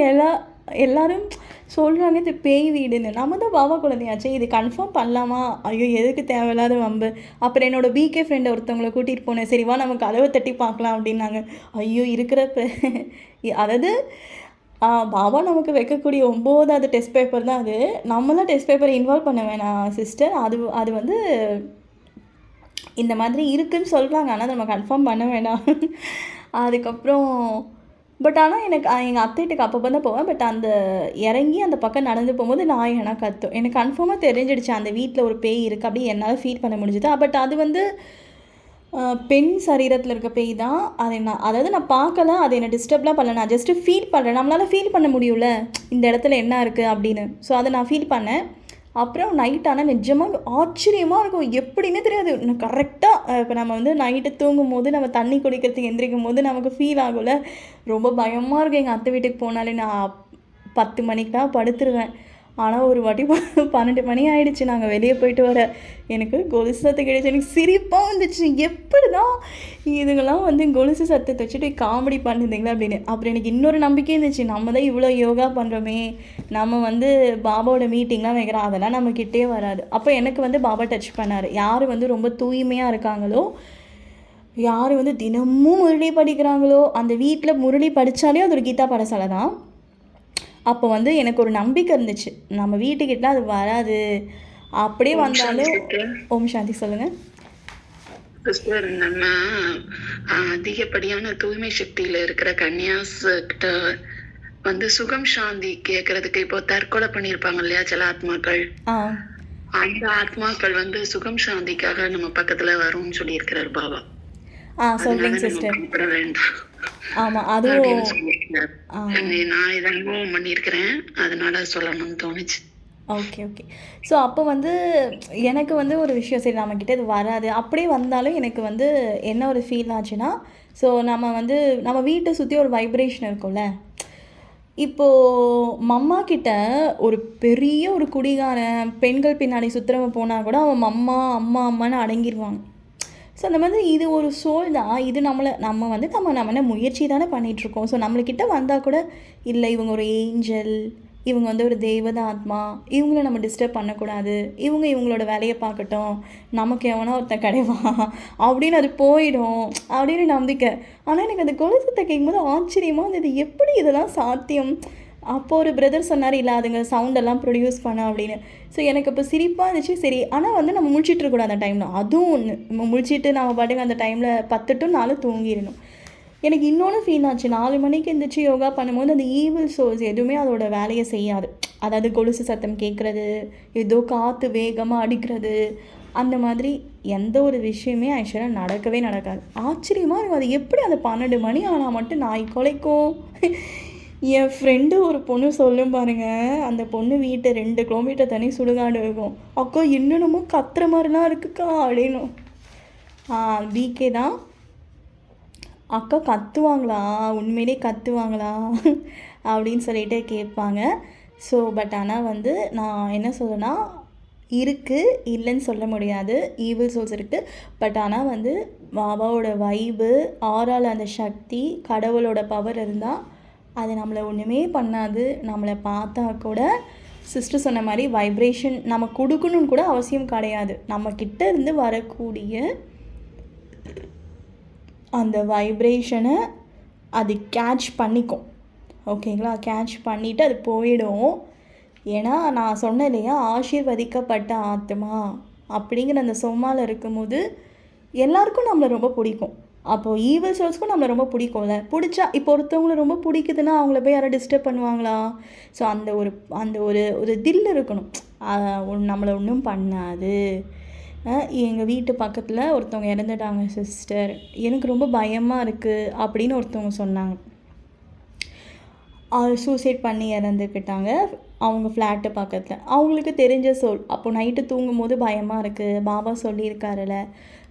எல்லோரும் சொல்கிறாங்க இது பேய் வீடுன்னு. நம்ம தான் பாபா குழந்தையாச்சு, இது கன்ஃபார்ம் பண்ணலாமா? ஐயோ எதுக்கு தேவையில்லாத வம்பு. அப்புறம் என்னோடய பிகே ஃப்ரெண்டை ஒருத்தவங்களை கூட்டிகிட்டு போனேன். சரிவா நம்ம கதவை தட்டி பார்க்கலாம் அப்படின்னாங்க. ஐயோ இருக்கிற அதாவது பாபா நமக்கு வைக்கக்கூடிய 9வது டெஸ்ட் பேப்பர் தான் அது. நம்மளாம் டெஸ்ட் பேப்பரை இன்வால்வ் பண்ண வேணாம் சிஸ்டர். அது வந்து இந்த மாதிரி இருக்குதுன்னு சொல்கிறாங்க, ஆனால் நம்ம கன்ஃபார்ம் பண்ண வேணாம். அதுக்கப்புறம் பட் ஆனால் எனக்கு எங்கள் அத்தைட்டுக்கு அப்பப்போ தான் போவேன். பட் அந்த இறங்கி அந்த பக்கம் நடந்து போகும்போது நாய் ஆனால் கத்தும். எனக்கு கன்ஃபார்மாக தெரிஞ்சிடுச்சு அந்த வீட்டில் ஒரு பேய் இருக்குது அப்படி என்னால் ஃபீல் பண்ண முடிஞ்சுது. பட் அது வந்து பெண் சரீரத்தில் இருக்க பேய் தான். அதாவது நான் பார்க்கல, அதை என்னை டிஸ்டர்ப்லாம் பண்ணல, நான் ஜஸ்ட்டு ஃபீல் பண்ணுறேன். நம்மளால் ஃபீல் பண்ண முடியும்ல இந்த இடத்துல என்ன இருக்குது அப்படின்னு. ஸோ அதை நான் ஃபீல் பண்ணேன். அப்புறம் நைட் ஆனால் நிஜமாக ஆச்சரியமாக இருக்கும். எப்படின்னு தெரியாது. கரெக்டாக இப்போ நம்ம வந்து நைட்டு தூங்கும் போது நம்ம தண்ணி குடிக்கிறதுக்கு எந்திரிக்கும் போது நமக்கு ஃபீல் ஆகும்ல, ரொம்ப பயமாக இருக்கும். எங்கள் அத்தை வீட்டுக்கு போனாலே நான் 10 மணிக்கு தான் படுத்துருவேன். ஆனால் ஒரு வாட்டி 12 மணி ஆகிடுச்சு நாங்கள் வெளியே போயிட்டு வர. எனக்கு கொலுசு சத்தம் கிடைச்சி எனக்கு சிரிப்பாக வந்துச்சு. எப்படி தான் இதுங்கெல்லாம் வந்து கொலுசு சத்தத்தை வச்சுட்டு காமெடி பண்ணுதுங்களா அப்படின்னு. அப்புறம் எனக்கு இன்னொரு நம்பிக்கை இருந்துச்சு, நம்ம தான் இவ்வளோ யோகா பண்ணுறோமே, நம்ம வந்து பாபாவோட மீட்டிங்லாம் வைக்கிறோம், அதெல்லாம் நம்மக்கிட்டே வராது. அப்போ எனக்கு வந்து பாபா டச் பண்ணார். யார் வந்து ரொம்ப தூய்மையாக இருக்காங்களோ, யார் வந்து தினமும் முரளி படிக்கிறாங்களோ, அந்த வீட்டில் முரளி படித்தாலே அது ஒரு கீதா பாடசாலை தான். அப்போ வந்து எனக்கு ஒரு நம்பிக்கை இருந்துச்சு, நம்ம வீட்டுக்கிட்ட அது வராது, அப்படியே வந்தாலும். ஓம் சாந்தி. சொல்லுங்கள் சிஸ்டர். நம்ம அதிகப்படியான தூய்மை சக்தியில இருக்கிற கன்னியாஸ் கிட்ட வந்து சுகம் சாந்தி கேட்கறதுக்கு இப்போ தற்கொலை பண்ணியிருப்பாங்க இல்லையா சில ஆத்மாக்கள், அந்த ஆத்மாக்கள் வந்து சுகம் சாந்திக்காக நம்ம பக்கத்துல வரும்னு சொல்லி இருக்கிறார் பாபா. சொல்றீங்க சிஸ்டர். ஆமாம், அதுவும் நான் இதை அனுபவம் பண்ணியிருக்கிறேன், அதனால சொல்லணும்னு தோணுச்சு. ஓகே. ஸோ அப்போ வந்து எனக்கு வந்து ஒரு விஷயம், சரி நம்மக்கிட்ட இது வராது, அப்படியே வந்தாலும் எனக்கு வந்து என்ன ஒரு ஃபீல் ஆச்சுன்னா, ஸோ நம்ம வீட்டை சுற்றி ஒரு வைப்ரேஷன் இருக்கும்ல. இப்போது மம்மா கிட்ட ஒரு பெரிய ஒரு குடிகாரன் பெண்கள் பின்னாடி சுற்றுறவன் போனால் கூட அவன் அம்மான்னு அடங்கிடுவாங்க. ஸோ அந்த மாதிரி இது ஒரு சோல் தான். இது நம்ம வந்து நம்ம முயற்சி தானே பண்ணிகிட்ருக்கோம். ஸோ நம்மளுக்கிட்ட வந்தால் கூட இல்லை இவங்க ஒரு ஏஞ்சல், இவங்க வந்து ஒரு தெய்வத ஆத்மா, இவங்கள நம்ம டிஸ்டர்ப் பண்ணக்கூடாது, இவங்களோட வேலையை பார்க்கட்டும், நமக்கு எவனா ஒருத்தன் கிடைவான் அப்படின்னு அது போயிடும் அப்படின்னு நம்பிக்கை. ஆனால் எனக்கு அந்த கொலுசத்தை கேட்கும்போது ஆச்சரியமாக இருந்தது, எப்படி இதெல்லாம் சாத்தியம். அப்போது ஒரு பிரதர் சொன்னார், இல்லை அதுங்க சவுண்டெல்லாம் ப்ரொடியூஸ் பண்ண அப்படின்னு. ஸோ எனக்கு இப்போ சிரிப்பாக இருந்துச்சு. சரி, ஆனால் வந்து நம்ம முழிச்சிட்ருக்கூடாது அந்த டைமில், அதுவும் ஒன்று. நம்ம முழிச்சிட்டு நம்ம பாட்டுக்கு அந்த டைமில் 10 to 4 தூங்கிடணும். எனக்கு இன்னொன்று ஃபீல் ஆச்சு, 4 மணிக்கு எழுந்திரிச்சு யோகா பண்ணும்போது அந்த ஈவில் சோர்ஸ் எதுவுமே அதோட வேலையை செய்யாது. அதாவது கொலுசு சத்தம் கேட்குறது, ஏதோ காற்று வேகமாக அடிக்கிறது, அந்த மாதிரி எந்த ஒரு விஷயமே ஆக்சுவலாக நடக்காது. ஆச்சரியமாக இருக்கும், அது எப்படி அந்த 12 மணி ஆனால் மட்டும் நாய் குலைக்கும், என் ஃப்ரெண்டு ஒரு பொண்ணு சொல்லும் பாருங்க, அந்த பொண்ணு வீட்டு 2 கிலோமீட்டர் தனி சுடுகாடு இருக்கும். "அக்கா என்னென்னமோ கத்துற மாரிலாம் இருக்குக்கா" அப்படின்னும். பிகே தான். "அக்கா கத்துவாங்களா? உண்மையிலே கத்துவாங்களா?" அப்படின்னு சொல்லிட்டு கேட்பாங்க. ஸோ பட் ஆனால் வந்து நான் என்ன சொல்றேன்னா, இருக்குது, இல்லைன்னு சொல்ல முடியாது. ஈவில் சோல்ஸ் இருக்குது. பட் ஆனால் வந்து பாபாவோட வைபு, ஆறால் அந்த சக்தி, கடவுளோட பவர் இருந்தால் அது நம்மளை ஒன்றுமே பண்ணாது. நம்மளை பார்த்தா கூட சிஸ்டர் சொன்ன மாதிரி வைப்ரேஷன் நம்ம கொடுக்கணுன்னு கூட அவசியம் கிடையாது. நம்மக்கிட்ட இருந்து வரக்கூடிய அந்த வைப்ரேஷனை அது கேட்ச் பண்ணிக்கும். ஓகேங்களா? கேட்ச் பண்ணிவிட்டு அது போயிடும். ஏன்னா நான் சொன்னேன் இல்லையா, ஆசீர்வதிக்கப்பட்ட ஆத்மா அப்படிங்கிற அந்த சொம்மாவில் இருக்கும்போது எல்லாருக்கும் நம்மளை ரொம்ப பிடிக்கும். அப்போது ஈவில் சோல்ஸ்க்கும் நம்மளை ரொம்ப பிடிக்கும்ல. பிடிச்சா இப்போ ஒருத்தவங்களை ரொம்ப பிடிக்குதுன்னா அவங்கள போய் யாரும் டிஸ்டர்ப் பண்ணுவாங்களா? ஸோ அந்த ஒரு தில் இருக்கணும். நம்மளை ஒன்றும் பண்ணாது. எங்கள் வீட்டு பக்கத்தில் ஒருத்தவங்க இறந்துட்டாங்க சிஸ்டர், எனக்கு ரொம்ப பயமாக இருக்குது அப்படின்னு ஒருத்தவங்க சொன்னாங்க. சூசைட் பண்ணி இறந்துக்கிட்டாங்க அவங்க ஃப்ளாட்டு பக்கத்தில். அவங்களுக்கு தெரிஞ்ச சோல். அப்போ நைட்டு தூங்கும்போது பயமாக இருக்குது, பாபா சொல்லியிருக்காருல,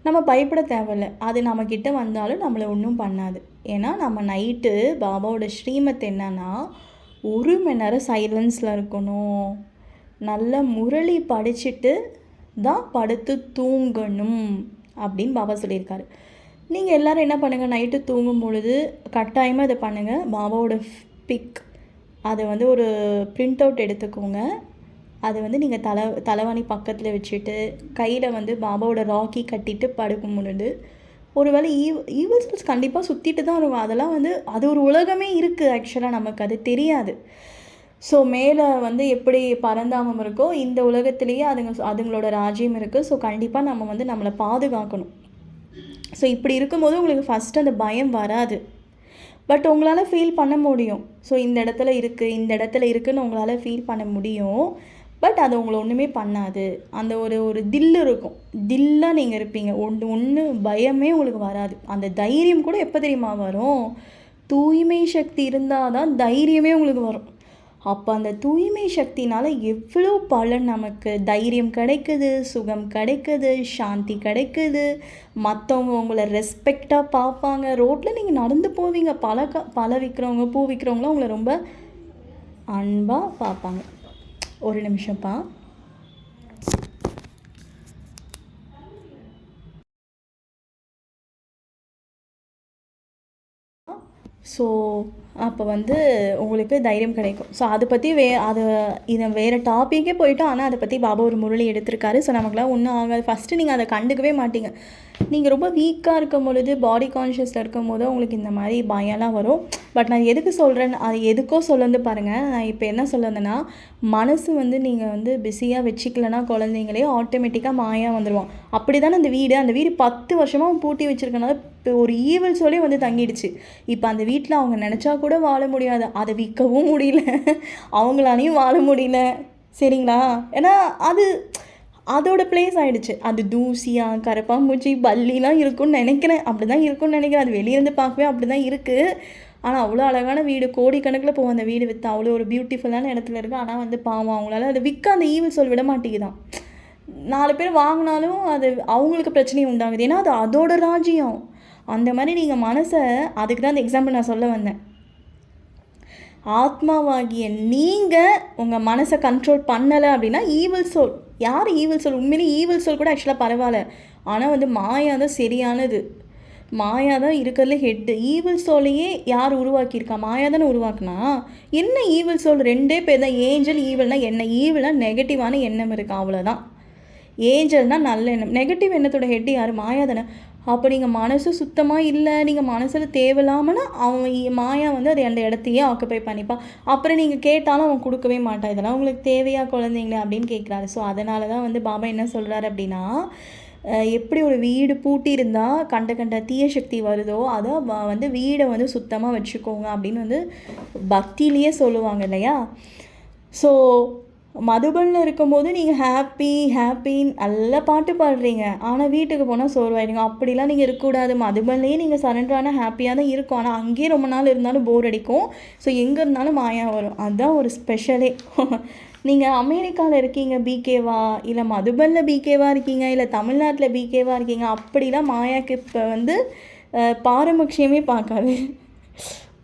நம்ம பயப்பட தேவையில்ல. அது நம்மக்கிட்ட வந்தாலும் நம்மளை ஒன்றும் பண்ணாது. ஏன்னா நம்ம நைட்டு பாபாவோட ஸ்ரீமத் என்னன்னா, 1 மணி நேரம் சைலன்ஸில் இருக்கணும், நல்ல முரளி படிச்சுட்டு தான் படுத்து தூங்கணும் அப்படின்னு பாபா சொல்லியிருக்காரு. நீங்கள் எல்லோரும் என்ன பண்ணுங்கள், நைட்டு தூங்கும் பொழுது கட்டாயமாக இதை பண்ணுங்கள். பாபாவோட பிக் அதை வந்து ஒரு பிரிண்ட் அவுட் எடுத்துக்கோங்க. அது வந்து நீங்கள் தலைவாணி பக்கத்தில் வச்சுட்டு கையில் வந்து பாபாவோட ராக்கி கட்டிட்டு படுக்கும் பொழுது ஒருவேளை ஈவில் சோல்ஸ் கண்டிப்பாக சுற்றிட்டு தான் இருக்கும். அதெல்லாம் வந்து அது ஒரு உலகமே இருக்குது. ஆக்சுவலாக நமக்கு அது தெரியாது. ஸோ மேலே வந்து எப்படி பரந்தாமம் இருக்கோ இந்த உலகத்துலேயே அதுங்களோட ராஜ்யம் இருக்குது. ஸோ கண்டிப்பாக நம்ம வந்து நம்மளை பாதுகாக்கணும். ஸோ இப்படி இருக்கும்போது உங்களுக்கு ஃபஸ்ட்டு அந்த பயம் வராது. பட் உங்களால் ஃபீல் பண்ண முடியும். ஸோ இந்த இடத்துல இருக்குதுன்னு உங்களால் ஃபீல் பண்ண முடியும். பட் அது உங்களை ஒன்றுமே பண்ணாது. அந்த ஒரு தில் இருக்கும். தில்லாக நீங்கள் இருப்பீங்க. ஒன்று பயமே உங்களுக்கு வராது. அந்த தைரியம் கூட எப்போ தெரியுமா வரும்? தூய்மை சக்தி இருந்தால் தான் தைரியமே உங்களுக்கு வரும். அப்போ அந்த தூய்மை சக்தினால் எவ்வளோ பலன் நமக்கு. தைரியம் கிடைக்குது, சுகம் கிடைக்குது, சாந்தி கிடைக்குது. மற்றவங்க உங்களை ரெஸ்பெக்டாக பார்ப்பாங்க. ரோட்டில் நீங்கள் நடந்து போவீங்க, பழம் விற்கிறவங்க, பூ விற்கிறவங்களாம் உங்களை ரொம்ப அன்பாக பார்ப்பாங்க. ஒரு நிமிஷம்ப்பா. ஸோ அப்போ வந்து உங்களுக்கு தைரியம் கிடைக்கும். ஸோ அதை பற்றி இதை வேறு டாப்பிக்கே போயிட்டோம். ஆனால் அதை பற்றி பாபா ஒரு முரளி எடுத்திருக்காரு. ஸோ நமக்குலாம் ஒன்றும் ஆகாது. ஃபஸ்ட்டு நீங்கள் அதை கண்டுக்கவே மாட்டீங்க. நீங்கள் ரொம்ப வீக்காக இருக்கும் பொழுது, பாடி கான்ஷியஸில் இருக்கும் போது உங்களுக்கு இந்த மாதிரி பயம்லாம் வரும். பட் நான் எதுக்கு சொல்கிறேன்னு, அது எதுக்கோ சொல்ல பாருங்கள். நான் இப்போ என்ன சொல்ல வந்தேன்னா, மனசு வந்து நீங்கள் வந்து பிஸியாக வச்சுக்கலன்னா குழந்தைங்களே ஆட்டோமேட்டிக்காக மாயா வந்துடுவான். அப்படி தானே அந்த வீடு 10 வருஷமாக பூட்டி வச்சுருக்கனால இப்போ ஒரு ஈவில் சொல்லி வந்து தங்கிடுச்சு. இப்போ அந்த வீட்டில் அவங்க நினச்சா கூட வாழ முடியாது. அதை விற்கவும் முடியல, அவங்களாலையும் வாழ முடியல. சரிங்களா? ஏன்னா அதோட பிளேஸ் ஆகிடுச்சு. அது தூசியாக, கரப்பாம்பூச்சி, பல்லிலாம் இருக்குன்னு நினைக்கிறேன். அப்படி தான் இருக்குன்னு நினைக்கிறேன். அது வெளியிலேருந்து பார்க்கவே அப்படி தான் இருக்குது. ஆனால் அவ்வளோ அழகான வீடு, கோடிக்கணக்கில் போகும் அந்த வீடு விற்று. அவ்வளோ ஒரு பியூட்டிஃபுல்லான இடத்துல இருக்குது. ஆனால் வந்து பாவம் அவங்களால அதை விற்க அந்த ஈவில் சொல் விட மாட்டேங்குதான். 4 பேர் வாங்கினாலும் அது அவங்களுக்கு பிரச்சனையும் உண்டாகுது. ஏன்னா அது அதோட ராஜ்யம். அந்த மாதிரி நீங்கள் மனசை, அதுக்கு தான் அந்த எக்ஸாம்பிள் நான் சொல்ல வந்தேன். ஆத்மாவாகிய நீங்கள் உங்கள் மனசை கண்ட்ரோல் பண்ணலை அப்படின்னா ஈவில் சோல். யார் ஈவில் சோல்? உண்மையிலே ஈவில் சோல் கூட ஆக்சுவலாக பரவாயில்ல. ஆனால் வந்து மாயா தான் சரியானது. மாயா தான் இருக்கிறதுல ஹெட்டு. ஈவில் சோலையே யார் உருவாக்கியிருக்கா? மாயா தானே உருவாக்குனா. என்ன ஈவில் சோல்? 2 பேர் தான். ஏஞ்சல், ஈவில்னால் என்ன? ஈவில்னால் நெகட்டிவான எண்ணம் இருக்குது, அவ்வளோதான். ஏஞ்சல்னால் நல்ல எண்ணம். நெகட்டிவ் எண்ணத்தோட ஹெட்டு யார்? மாயா தானே. அப்போ நீங்கள் மனசு சுத்தமாக இல்லை, நீங்கள் மனசில் தேவையில்லாமனா அவன் மாயா வந்து அது அந்த இடத்தையே ஆக்குப்பை பண்ணிப்பான். அப்புறம் நீங்கள் கேட்டாலும் அவன் கொடுக்கவே மாட்டான். இதெல்லாம் உங்களுக்கு தேவையா குழந்தைங்களே அப்படின்னு கேட்குறாரு. ஸோ அதனால தான் வந்து பாபா என்ன சொல்கிறாரு அப்படின்னா, எப்படி ஒரு வீடு பூட்டி இருந்தால் கண்ட தீய சக்தி வருதோ, அதை வந்து வீடை வந்து சுத்தமாக வச்சுக்கோங்க அப்படின்னு வந்து பக்தியிலேயே சொல்லுவாங்க இல்லையா? ஸோ மதுபனில் இருக்கும்போது நீங்கள் ஹாப்பி ஹாப்பின்னு நல்லா பாட்டு பாடுறீங்க, ஆனால் வீட்டுக்கு போனால் சோர்வாயிடுங்க. அப்படிலாம் நீங்கள் இருக்கக்கூடாது. மதுபன்லேயே நீங்கள் சரண்டரான ஹாப்பியாக தான் இருக்கும், ஆனால் அங்கேயே ரொம்ப நாள் இருந்தாலும் போர் அடிக்கும். ஸோ எங்கே இருந்தாலும் மாயா வரும், அதுதான் ஒரு ஸ்பெஷலே. நீங்கள் அமெரிக்காவில் இருக்கீங்க பிகேவா, இல்லை மதுபனில் பிகேவா இருக்கீங்க, இல்லை தமிழ்நாட்டில் பிகேவா இருக்கீங்க, அப்படிலாம் மாயாக்கு இப்போ வந்து பாரபட்சியமே பார்க்காது.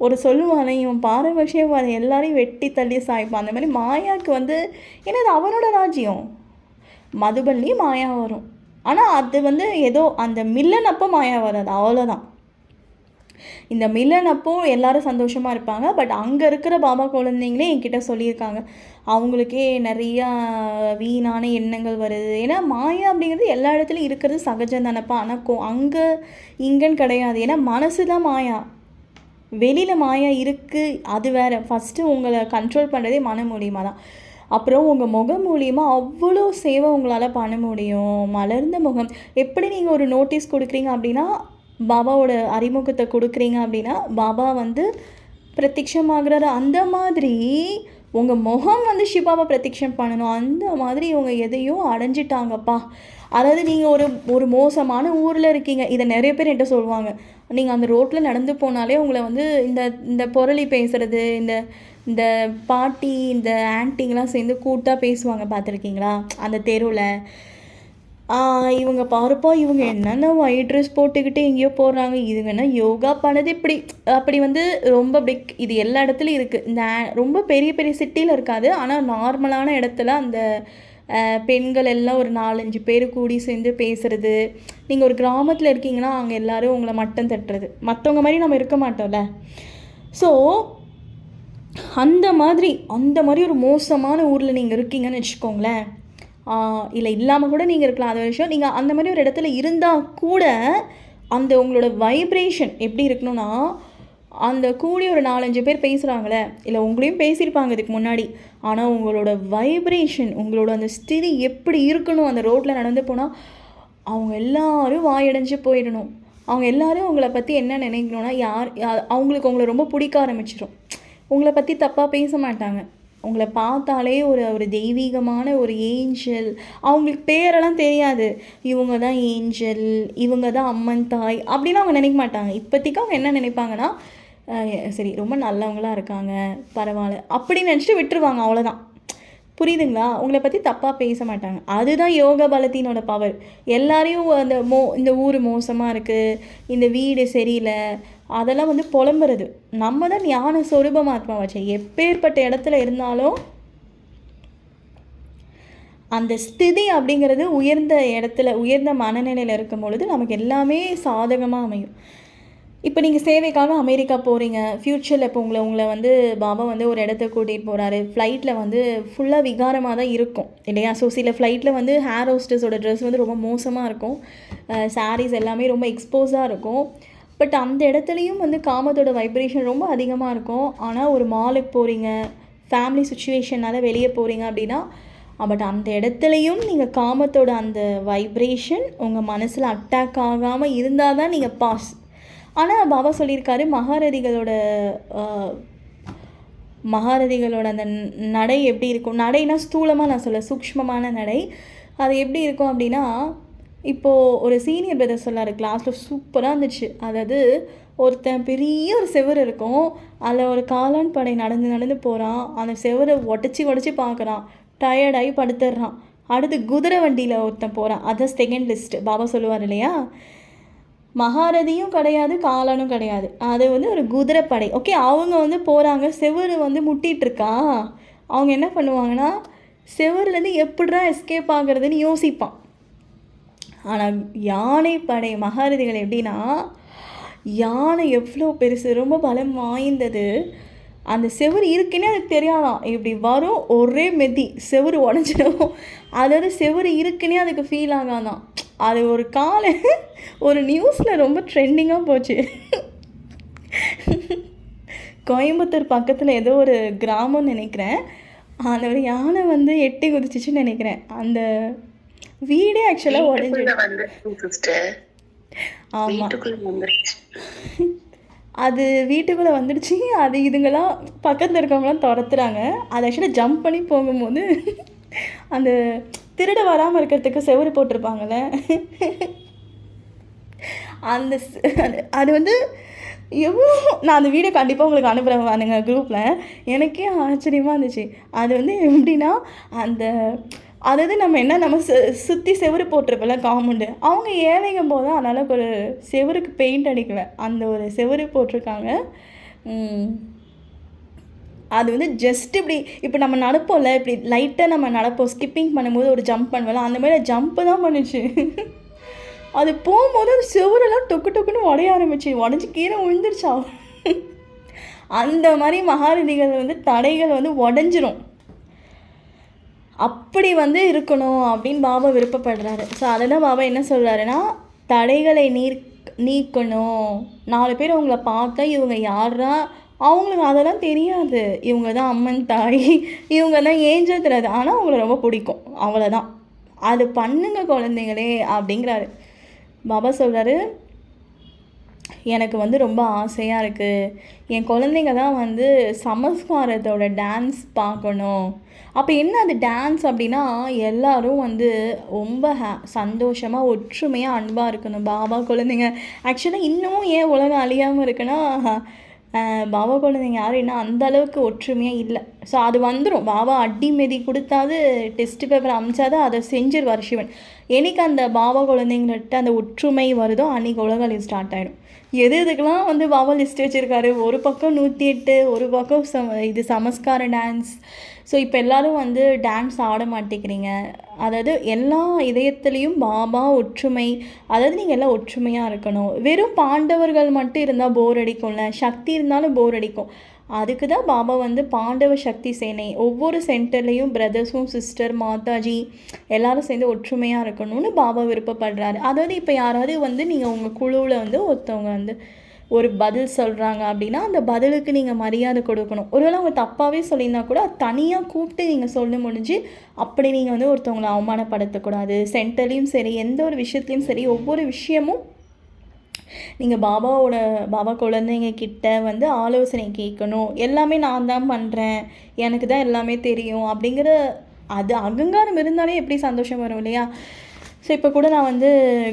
ஒரு சொல்லுவானே, இவன் பாரபட்சியம் அதை எல்லாரையும் வெட்டி தள்ளி சாய்ப்பான். அந்த மாதிரி மாயாவுக்கு வந்து ஏன்னா அது அவனோட ராஜ்யம். மதுபன்லேயும் மாயா வரும், ஆனால் அது வந்து ஏதோ அந்த மில்லன் அப்போ மாயா வராது, அவ்வளோதான். இந்த மில்லன் அப்போ எல்லாரும் சந்தோஷமாக இருப்பாங்க. பட் அங்கே இருக்கிற பாபா குழந்தைங்களே என்கிட்ட சொல்லியிருக்காங்க, அவங்களுக்கே நிறையா வீணான எண்ணங்கள் வருது. ஏன்னா மாயா அப்படிங்கிறது எல்லா இடத்துலையும் இருக்கிறது சகஜம் தானப்பா. ஆனால் அங்கே இங்கன்னு கிடையாது. ஏன்னா மனசு தான் மாயா, வெளியில் மாயா இருக்குது, அது வேறு. ஃபஸ்ட்டு உங்களை கண்ட்ரோல் பண்ணுறதே மன மூலியமாக தான். அப்புறம் உங்கள் முகம் மூலியமாக அவ்வளோ சேவை உங்களால் பண்ண முடியும். மலர்ந்த முகம். எப்படி நீங்கள் ஒரு நோட்டீஸ் கொடுக்குறீங்க அப்படின்னா, பாபாவோட அறிமுகத்தை கொடுக்குறீங்க அப்படின்னா பாபா வந்து பிரத்யட்சமாகிறாரு. அந்த மாதிரி உங்கள் முகம் வந்து சிவாவை பிரத்யட்சம் பண்ணணும். அந்த மாதிரி இவங்க எதையோ அடைஞ்சிட்டாங்கப்பா. அதாவது நீங்கள் ஒரு மோசமான ஊரில் இருக்கீங்க. இதை நிறைய பேர் என்கிட்ட சொல்லுவாங்க. நீங்கள் அந்த ரோட்டில் நடந்து போனாலே உங்களை வந்து இந்த புரளி பேசுகிறது, இந்த பாட்டி, இந்த ஆன்ட்டிங்கெலாம் சேர்ந்து கூட்டாக பேசுவாங்க, பார்த்துருக்கீங்களா? அந்த தெருவில் இவங்க பாருப்பா, இவங்க என்னென்ன ஒயிட் ட்ரெஸ் போட்டுக்கிட்டு எங்கேயோ போடுறாங்க, இதுங்க என்ன யோகா பண்ணது இப்படி அப்படி வந்து ரொம்ப பிக். இது எல்லா இடத்துலையும் இருக்குது. இந்த ரொம்ப பெரிய பெரிய சிட்டியில் இருக்காது, ஆனால் நார்மலான இடத்துல அந்த பெண்கள் எல்லாம் ஒரு 4-5 பேர் கூடி சேர்ந்து பேசுகிறது. நீங்கள் ஒரு கிராமத்தில் இருக்கீங்கன்னா அங்கே எல்லோரும் உங்களை மட்டம் தட்டுறது. மற்றவங்க மாதிரி நம்ம இருக்க மாட்டோம்ல. ஸோ அந்த மாதிரி ஒரு மோசமான ஊரில் நீங்கள் இருக்கீங்கன்னு வச்சுக்கோங்களேன். இல்லை இல்லாமல் கூட நீங்கள் இருக்கலாம், அது விஷயம். நீங்கள் அந்த மாதிரி ஒரு இடத்துல இருந்தால் கூட அந்த உங்களோட வைப்ரேஷன் எப்படி இருக்கணும்னா, அந்த கூடி ஒரு 4-5 பேர் பேசுகிறாங்களே, இல்லை உங்களையும் பேசியிருப்பாங்க இதுக்கு முன்னாடி, ஆனால் உங்களோட வைப்ரேஷன், உங்களோட அந்த ஸ்திதி எப்படி இருக்கணும், அந்த ரோட்டில் நடந்து போனால் அவங்க எல்லோரும் வாயடைஞ்சு போயிடணும். அவங்க எல்லோரும் உங்களை பற்றி என்ன நினைக்கணும்னா, அவங்களுக்கு உங்களை ரொம்ப பிடிக்க ஆரம்பிச்சிடும். உங்களை பற்றி தப்பாக பேச மாட்டாங்க. உங்களை பார்த்தாலே ஒரு தெய்வீகமான ஒரு ஏஞ்சல். அவங்களுக்கு பேரெல்லாம் தெரியாது. இவங்க தான் ஏஞ்சல், இவங்க தான் அம்மன் தாய் அப்படின்னு அவங்க நினைக்க மாட்டாங்க. இப்போதைக்கு அவங்க என்ன நினைப்பாங்கன்னா, சரி ரொம்ப நல்லவங்களாக இருக்காங்க, பரவாயில்ல அப்படின்னு நினச்சிட்டு விட்டுருவாங்க, அவ்வளோதான். புரியுதுங்களா? உங்களை பற்றி தப்பாக பேச மாட்டாங்க. அதுதான் யோக பலத்தினோட பவர். எல்லாரையும் இந்த ஊர் மோசமாக இருக்குது, இந்த வீடு சரியில்லை, அதெல்லாம் வந்து புலம்புறது. நம்ம தான் ஞான சொரூபமாத்மா வச்சு எப்பேற்பட்ட இடத்துல இருந்தாலும் அந்த ஸ்திதி அப்படிங்கிறது உயர்ந்த இடத்துல, உயர்ந்த மனநிலையில் இருக்கும் பொழுது நமக்கு எல்லாமே சாதகமாக அமையும். இப்போ நீங்கள் சேவைக்காக அமெரிக்கா போகிறீங்க. ஃப்யூச்சரில் இப்போ உங்களை வந்து பாபா வந்து ஒரு இடத்துக்கு கூட்டிகிட்டு போகிறாரு. ஃப்ளைட்டில் வந்து ஃபுல்லாக விகாரமாக தான் இருக்கும் இல்லையா? ஸோ சில ஃப்ளைட்டில் வந்து ஹேர் ஹோஸ்டஸோட ட்ரெஸ் வந்து ரொம்ப மோசமாக இருக்கும், சாரீஸ் எல்லாமே ரொம்ப எக்ஸ்போஸாக இருக்கும். பட் அந்த இடத்துலையும் வந்து காமத்தோட வைப்ரேஷன் ரொம்ப அதிகமாக இருக்கும். ஆனால் ஒரு மாலுக்கு போகிறீங்க, ஃபேமிலி சுச்சுவேஷனால் வெளியே போகிறீங்க அப்படின்னா, பட் அந்த இடத்துலையும் நீங்கள் காமத்தோட அந்த வைப்ரேஷன் உங்கள் மனசில் அட்டாக் ஆகாமல் இருந்தால் தான் நீங்கள் பாஸ். ஆனால் பாபா சொல்லியிருக்காரு, மகாரதிகளோட அந்த நடை எப்படி இருக்கும். நடைனா ஸ்தூலமாக நான் சொல்ல, சூக்ஷ்மமான நடை. அது எப்படி இருக்கும் அப்படின்னா, இப்போது ஒரு சீனியர் பிரதர் சொல்லார், கிளாஸில் சூப்பராக இருந்துச்சு. அதாவது ஒருத்தன் பெரிய ஒரு செவர் இருக்கும், அதில் ஒரு காளான் படை நடந்து போகிறான். அந்த செவரை உடச்சி பார்க்குறான், டயர்டாகி படுத்துடுறான். அடுத்து குதிரை வண்டியில் ஒருத்தன் போகிறான். அதான் செகண்ட் லிஸ்ட்டு பாபா சொல்லுவார் இல்லையா? மகாரதியும் கிடையாது, காளானும் கிடையாது, அது வந்து ஒரு குதிரைப்படை. ஓகே, அவங்க வந்து போகிறாங்க, செவரு வந்து முட்டிகிட்ருக்கா. அவங்க என்ன பண்ணுவாங்கன்னா, செவருலேருந்து எப்படிடா எஸ்கேப் ஆகிறதுன்னு யோசிப்பான். ஆனால் யானைப்படை மகாரதிகள் எப்படின்னா, யானை எவ்வளோ பெருசு, ரொம்ப பலம் வாய்ந்தது. அந்த செவரு இருக்குன்னே அதுக்கு தெரியாதான், இப்படி வரும் ஒரே மெதி செவரு உடஞ்சிடும். அதாவது செவரு இருக்குன்னே அதுக்கு ஃபீல் ஆகாதான். அது ஒரு நியூஸில் ரொம்ப ட்ரெண்டிங்காக போச்சு. கோயம்புத்தூர் பக்கத்தில் ஏதோ ஒரு கிராமம்னு நினைக்கிறேன். அந்த ஒரு யானை வந்து எட்டி குதிச்சிச்சுன்னு நினைக்கிறேன். அந்த வீடே ஆக்சுவலாக உடஞ்சி. ஆமாம், அது வீட்டுக்குள்ளே வந்துடுச்சு. அது இதுங்கலாம் பக்கத்தில் இருக்கவங்கலாம் துரத்துறாங்க. அது ஆக்சுவலாக ஜம்ப் பண்ணி போகும்போது அந்த திருட வராமல் இருக்கிறதுக்கு செவுரு போட்டிருப்பாங்கள்ல, அந்த அது வந்து எவ்வளோ, நான் அந்த வீடியோ கண்டிப்பாக உங்களுக்கு அனுப்புகிறேன் பாருங்க குரூப்பில். எனக்கே ஆச்சரியமாக இருந்துச்சு. அது வந்து எப்படின்னா, அந்த அதாவது நம்ம சுற்றி செவுரு போட்டிருப்போம்ல காம்பவுண்டு, அவங்க ஏழைங்கும் போது அதனால் ஒரு செவுருக்கு பெயிண்ட் அடிக்கல, அந்த ஒரு செவுரு போட்டிருக்காங்க. அது வந்து ஜஸ்ட் இப்படி இப்போ நம்ம நடப்போம்ல, இப்படி லைட்டாக நம்ம நடப்போம், ஸ்கிப்பிங் பண்ணும்போது ஒரு ஜம்ப் பண்ணுவோம்ல, அந்த மாதிரி ஜம்ப்பு தான் பண்ணுச்சு. அது போகும்போது அது செவுரெல்லாம் டொக்கு டொக்குன்னு உடைய ஆரம்பிச்சு, உடஞ்சி கீழே விழுந்துருச்சா. அந்த மாதிரி மகாரதிகள் வந்து தடைகள் வந்து உடஞ்சிரும். அப்படி வந்து இருக்கணும் அப்படின்னு பாபா விருப்பப்படுறாரு. ஸோ அதை தான் பாபா என்ன சொல்கிறாருன்னா, தடைகளை நீக்கணும். 4 பேர் அவங்கள பார்த்தா இவங்க யாரா, அவங்களுக்கு அதெல்லாம் தெரியாது. இவங்க தான் அம்மன் தாய், இவங்க தான் ஏஞ்சல் தெரியாது. ஆனால் அவங்கள ரொம்ப பிடிக்கும், அவ்வளோதான். அது பண்ணுங்க குழந்தைங்களே அப்படிங்கிறாரு. பாபா சொல்கிறாரு, எனக்கு வந்து ரொம்ப ஆசையாக இருக்குது, என் குழந்தைங்க தான் வந்து சமஸ்காரத்தோட டான்ஸ் பார்க்கணும். அப்போ என்ன அது டான்ஸ் அப்படின்னா, எல்லோரும் வந்து ரொம்ப சந்தோஷமாக ஒற்றுமையாக அன்பாக இருக்கணும். பாபா குழந்தைங்க ஆக்சுவலாக இன்னமும் ஏன் உலகம் அழியாமல் இருக்குன்னா, பாபா குழந்தைங்க யாரும் இன்னும் அந்த அளவுக்கு ஒற்றுமையாக இல்லை. ஸோ அது வந்துடும். பாபா அடி மெதி கொடுத்தாது, டெஸ்ட் பேப்பர் அமிச்சாது அதை செஞ்சிருவார் சிவன். என்னைக்கு அந்த பாபா குழந்தைங்கள்ட்ட அந்த ஒற்றுமை வருதோ அன்றைக்கி உலகம் ஸ்டார்ட் ஆகிடும். எதுக்கெல்லாம் வந்து பாபா லிஸ்ட் வச்சுருக்காரு, ஒரு பக்கம் 108, ஒரு பக்கம் இது சமஸ்கார டான்ஸ். ஸோ இப்போ எல்லோரும் வந்து டான்ஸ் ஆட மாட்டேங்கிறீங்க. அதாவது எல்லா இதயத்துலேயும் பாபா ஒற்றுமை, அதாவது நீங்கள் எல்லாம் ஒற்றுமையாக இருக்கணும். வெறும் பாண்டவர்கள் மட்டும் இருந்தால் போர் அடிக்கும்ல, சக்தி இருந்தாலும் போர் அடிக்கும். அதுக்கு தான் பாபா வந்து பாண்டவ சக்தி சேனை, ஒவ்வொரு சென்டர்லேயும் பிரதர்ஸும் சிஸ்டர் மாதாஜி எல்லோரும் சேர்ந்து ஒற்றுமையாக இருக்கணும்னு பாபா விருப்பப்படுறாரு. அதாவது இப்போ யாராவது வந்து நீங்கள் உங்கள் குழுவில் வந்து ஒருத்தவங்க வந்து ஒரு பதில் சொல்கிறாங்க அப்படின்னா, அந்த பதிலுக்கு நீங்கள் மரியாதை கொடுக்கணும். ஒருவேளை அவங்க தப்பாகவே சொல்லியிருந்தா கூட தனியாக கூப்பிட்டு நீங்கள் சொல்ல முடிஞ்சு, அப்படி நீங்கள் வந்து ஒருத்தவங்களை அவமானப்படுத்தக்கூடாது. சென்டர்லேயும் சரி, எந்த ஒரு விஷயத்துலையும் சரி, ஒவ்வொரு விஷயமும் நீங்கள் பாபா குழந்தைங்க கிட்ட வந்து ஆலோசனை கேட்கணும். எல்லாமே நான் தான் பண்ணுறேன், எனக்கு தான் எல்லாமே தெரியும் அப்படிங்கிற அது அகங்காரம் இருந்தாலே எப்படி சந்தோஷம் வரும் இல்லையா. ஸோ இப்போ கூட நான் வந்து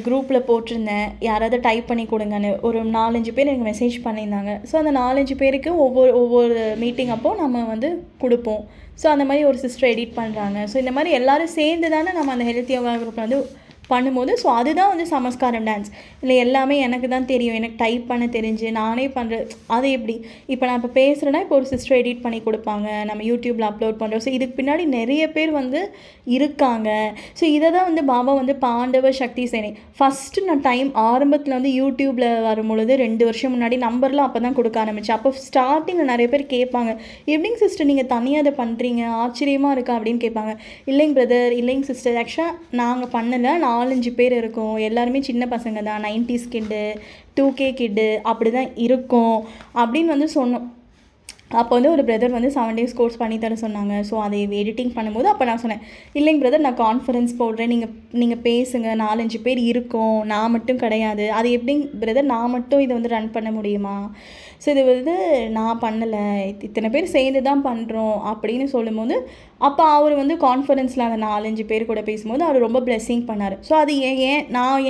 குரூப்பில் போட்டிருந்தேன், யாராவது டைப் பண்ணி கொடுங்கன்னு. ஒரு 4-5 பேர் எனக்கு மெசேஜ் பண்ணியிருந்தாங்க. ஸோ அந்த 4-5 பேருக்கு ஒவ்வொரு மீட்டிங் அப்போது நம்ம வந்து கொடுப்போம். ஸோ அந்த மாதிரி ஒரு சிஸ்டர் எடிட் பண்ணுறாங்க. ஸோ இந்த மாதிரி எல்லோரும் சேர்ந்து தானே நம்ம அந்த ஹெல்த் யோகா குரூப்பில் வந்து பண்ணும்போது, ஸோ அதுதான் வந்து சமஸ்காரம் டான்ஸ். இல்லை எல்லாமே எனக்கு தான் தெரியும், எனக்கு டைப் பண்ண தெரிஞ்சு நானே பண்ணுறேன். அது எப்படி இப்போ நான் இப்போ பேசுகிறேன்னா, இப்போ ஒரு சிஸ்டர் எடிட் பண்ணி கொடுப்பாங்க, நம்ம யூடியூப்பில் அப்லோட் பண்ணுறோம். ஸோ இதுக்கு பின்னாடி நிறைய பேர் வந்து இருக்காங்க. ஸோ இதை தான் வந்து பாபா வந்து பாண்டவ சக்தி சேனை ஃபஸ்ட்டு நான் ஆரம்பத்தில் வந்து யூடியூப்பில் வரும்பொழுது 2 வருஷம் முன்னாடி நம்பர்லாம் அப்போ தான் கொடுக்க ஆரம்பித்தேன். அப்போ ஸ்டார்டிங்கில் நிறைய பேர் கேட்பாங்க, எப்படிங்க சிஸ்டர் நீங்கள் தனியாக அதை பண்ணுறீங்க, ஆச்சரியமாக இருக்கா அப்படின்னு கேட்பாங்க. இல்லைங்க பிரதர், இல்லைங்க சிஸ்டர், ஆக்சுவலாக நாங்கள் பண்ணலை, 4-5 பேர் இருக்கோம், எல்லாருமே சின்ன பசங்க தான், 90s கிட்டு 2K கிட்டு அப்படி தான் இருக்கும் அப்படின்னு வந்து சொன்னோம். அப்போ வந்து ஒரு பிரதர் வந்து 7 days கோர்ஸ் பண்ணித்தர சொன்னாங்க. ஸோ அதை எடிட்டிங் பண்ணும்போது அப்போ நான் சொன்னேன், இல்லைங்க பிரதர் நான் கான்ஃபரன்ஸ் போடுறேன், நீங்கள் பேசுங்க, 4-5 பேர் இருக்கோம், நான் மட்டும் கிடையாது. அது எப்படிங்க பிரதர் நான் மட்டும் இதை வந்து ரன் பண்ண முடியுமா? ஸோ இது வந்து நான் பண்ணலை, இத்தனை பேர் சேர்ந்து தான் பண்ணுறோம் அப்படின்னு சொல்லும்போது, அப்போ அவர் வந்து கான்ஃபரன்ஸில் அந்த 4-5 பேர் கூட பேசும்போது அவர் ரொம்ப பிளெஸ்ஸிங் பண்ணார். ஸோ அது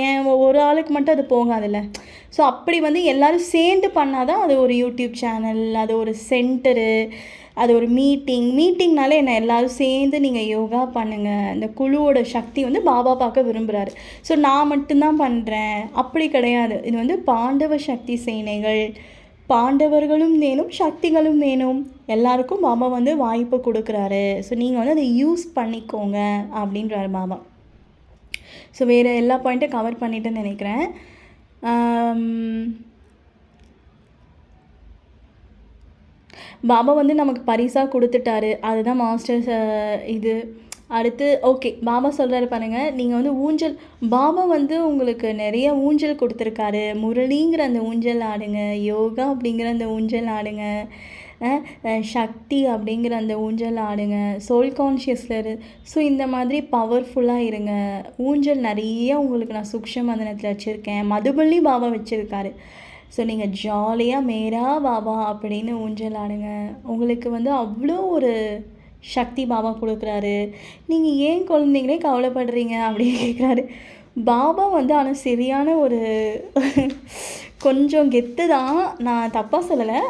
ஏன் ஒரு ஆளுக்கு மட்டும் அது போகாதுல்ல. ஸோ அப்படி வந்து எல்லோரும் சேர்ந்து பண்ணால் தான் அது ஒரு யூடியூப் சேனல், அது ஒரு சென்டரு, அது ஒரு மீட்டிங்னாலே என்ன, எல்லோரும் சேர்ந்து நீங்கள் யோகா பண்ணுங்கள். இந்த குழுவோட சக்தி வந்து பாபா பார்க்க விரும்புகிறாரு. ஸோ நான் மட்டும்தான் பண்ணுறேன் அப்படி கிடையாது. இது வந்து பாண்டவ சக்தி சேனைகள், பாண்டவர்களும் வேணும், சக்திகளும் வேணும், எல்லாருக்கும் பாபா வந்து வாய்ப்பு கொடுக்குறாரு. ஸோ நீங்கள் வந்து அதை யூஸ் பண்ணிக்கோங்க அப்படின்றாரு பாபா. ஸோ வேறு எல்லா பாயிண்ட்டும் கவர் பண்ணிட்டேன்னு நினைக்கிறேன். பாபா வந்து நமக்கு பரிசாக கொடுத்துட்டாரு, அதுதான் மாஸ்டர்ஸ் இது. அடுத்து ஓகே, பாபா சொல்கிறாரு பாருங்கள், நீங்கள் வந்து ஊஞ்சல், பாபா வந்து உங்களுக்கு நிறைய ஊஞ்சல் கொடுத்துருக்காரு. முரளிங்கிற அந்த ஊஞ்சல் ஆடுங்க, யோகா அப்படிங்கிற அந்த ஊஞ்சல் ஆடுங்க, சக்தி அப்படிங்கிற அந்த ஊஞ்சல் ஆடுங்க, சோல் கான்ஷியஸில் ஸோ இந்த மாதிரி பவர்ஃபுல்லாக இருங்க. ஊஞ்சல் நிறைய உங்களுக்கு நான் சூக்ஷ்ம மதனத்தில் வச்சுருக்கேன், மதுபள்ளி பாபா வச்சுருக்காரு. ஸோ நீங்கள் ஜாலியாக மேரா பாபா அப்படின்னு ஊஞ்சல் ஆடுங்க. உங்களுக்கு வந்து அவ்வளோ ஒரு சக்தி பாபா கொடுக்குறாரு. நீங்கள் ஏன் குழந்தைங்களே கவலைப்படுறீங்க அப்படின்னு கேட்குறாரு. பாபா வந்து ஆனால் சரியான ஒரு கொஞ்சம் கெத்து தான், நான் தப்பாக சொல்லலை.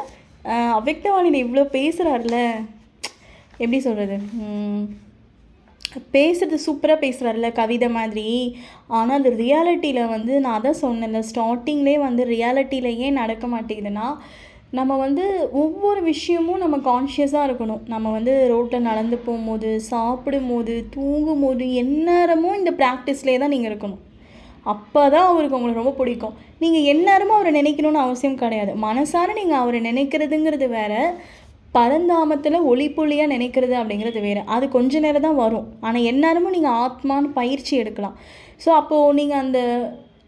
அவ்வக்தவாணியில் இவ்வளோ பேசுகிறாருல, எப்படி சொல்கிறது, பேசுகிறது சூப்பராக பேசுகிறாருல கவிதை மாதிரி. ஆனால் அது ரியாலிட்டியில் வந்து நான் தான் சொன்னேன்ல ஸ்டார்டிங்லேயே வந்து ரியாலிட்டியில் ஏன் நடக்க மாட்டேங்குதுன்னா, நம்ம வந்து ஒவ்வொரு விஷயமும் நம்ம கான்ஷியஸாக இருக்கணும். நம்ம வந்து ரோட்டில் நடந்து போகும்போது, சாப்பிடும்போது, தூங்கும்போது, எந்நேரமும் இந்த ப்ராக்டிஸ்லேயே தான் நீங்கள் இருக்கணும். அப்போ தான் அவருக்கு உங்களுக்கு ரொம்ப பிடிக்கும். நீங்கள் எந்நேரமும் அவரை நினைக்கணும்னு அவசியம் கிடையாது. மனசார நீங்கள் அவரை நினைக்கிறதுங்கிறது வேறு, பரந்தாமத்தில் ஒளிப்புள்ளியாக நினைக்கிறது அப்படிங்கிறது வேறு. அது கொஞ்ச நேரம் தான் வரும். ஆனால் எந்நேரமும் நீங்கள் ஆத்மான்னு பயிற்சி எடுக்கலாம். ஸோ அப்போது நீங்கள் அந்த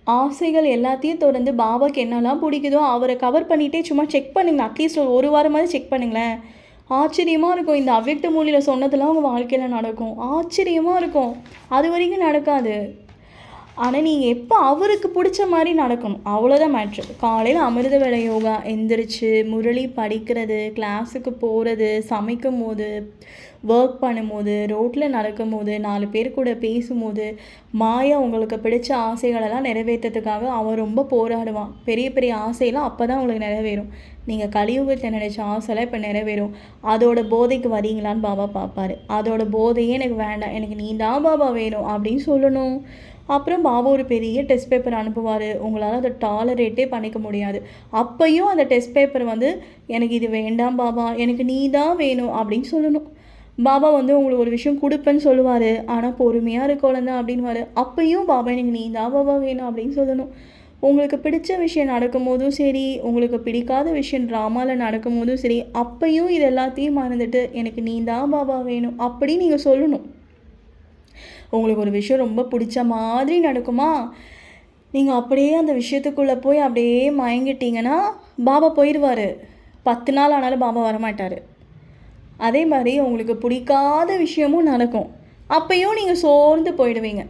ஆசைகள் எல்லாத்தையும் தொடர்ந்து பாபாவுக்கு என்னெல்லாம் பிடிக்குதோ அவரை கவர் பண்ணிகிட்டே சும்மா செக் பண்ணுங்களேன். அட்லீஸ்ட் ஒரு வாரமாவது செக் பண்ணுங்களேன். ஆச்சரியமாக இருக்கும். இந்த அவ்வக்த மூலியில் சொன்னதெல்லாம் உங்கள் வாழ்க்கையில் நடக்கும். ஆச்சரியமாக இருக்கும். அது வரைக்கும் நடக்காது. ஆனால் நீங்கள் எப்போ அவருக்கு பிடிச்ச மாதிரி நடக்கணும், அவ்வளோதான் மேட்ரு. காலையில் அமிர்த வேளை யோகா எந்திரிச்சு முரளி படிக்கிறது, கிளாஸுக்கு போகிறது, சமைக்கும் போது, ஒர்க் பண்ணும்போது, ரோட்டில் நடக்கும்போது, 4 பேர் கூட பேசும்போது, மாயா உங்களுக்கு பிடிச்ச ஆசைகளெல்லாம் நிறைவேற்றத்துக்காக அவன் ரொம்ப போராடுவான். பெரிய பெரிய ஆசையெல்லாம் அப்போ தான் உங்களுக்கு நிறைவேறும். நீங்கள் கலியுகத்தில் நினச்ச ஆசைலாம் இப்போ நிறைவேறும். அதோட போதைக்கு வரீங்களான்னு பாபா பார்ப்பார். அதோட போதையே எனக்கு வேண்டாம், எனக்கு நீ தான் பாபா வேணும் அப்படின்னு சொல்லணும். அப்புறம் பாபா ஒரு பெரிய டெஸ்ட் பேப்பர் அனுப்புவார். உங்களால் அதை டாலரேட்டே பண்ணிக்க முடியாது. அப்பையும் அந்த டெஸ்ட் பேப்பர் வந்து எனக்கு இது வேண்டாம் பாபா, எனக்கு நீ தான் வேணும் அப்படின்னு சொல்லணும். பாபா வந்து உங்களுக்கு ஒரு விஷயம் கொடுப்பேன்னு சொல்லுவார். ஆனால் பொறுமையாக இருக்க குழந்தை அப்படின்வார். அப்பையும் பாபா எனக்கு நீ தான் பாபா வேணும் அப்படின்னு சொல்லணும். உங்களுக்கு பிடிச்ச விஷயம் நடக்கும்போதும் சரி, உங்களுக்கு பிடிக்காத விஷயம் ட்ராமாவில் நடக்கும்போதும் சரி, அப்பையும் இது எல்லாத்தையும் மறந்துட்டு எனக்கு நீ தான் பாபா வேணும் அப்படின்னு நீங்கள் சொல்லணும். உங்களுக்கு ஒரு விஷயம் ரொம்ப பிடிச்ச மாதிரி நடக்குமா, நீங்கள் அப்படியே அந்த விஷயத்துக்குள்ளே போய் அப்படியே மயங்கிட்டீங்கன்னா பாபா போயிடுவார். 10 நாள் ஆனாலும் பாபா வரமாட்டார். அதே மாதிரி உங்களுக்கு பிடிக்காத விஷயமும் நடக்கும். அப்பையும் நீங்கள் சோர்ந்து போயிடுவீங்க.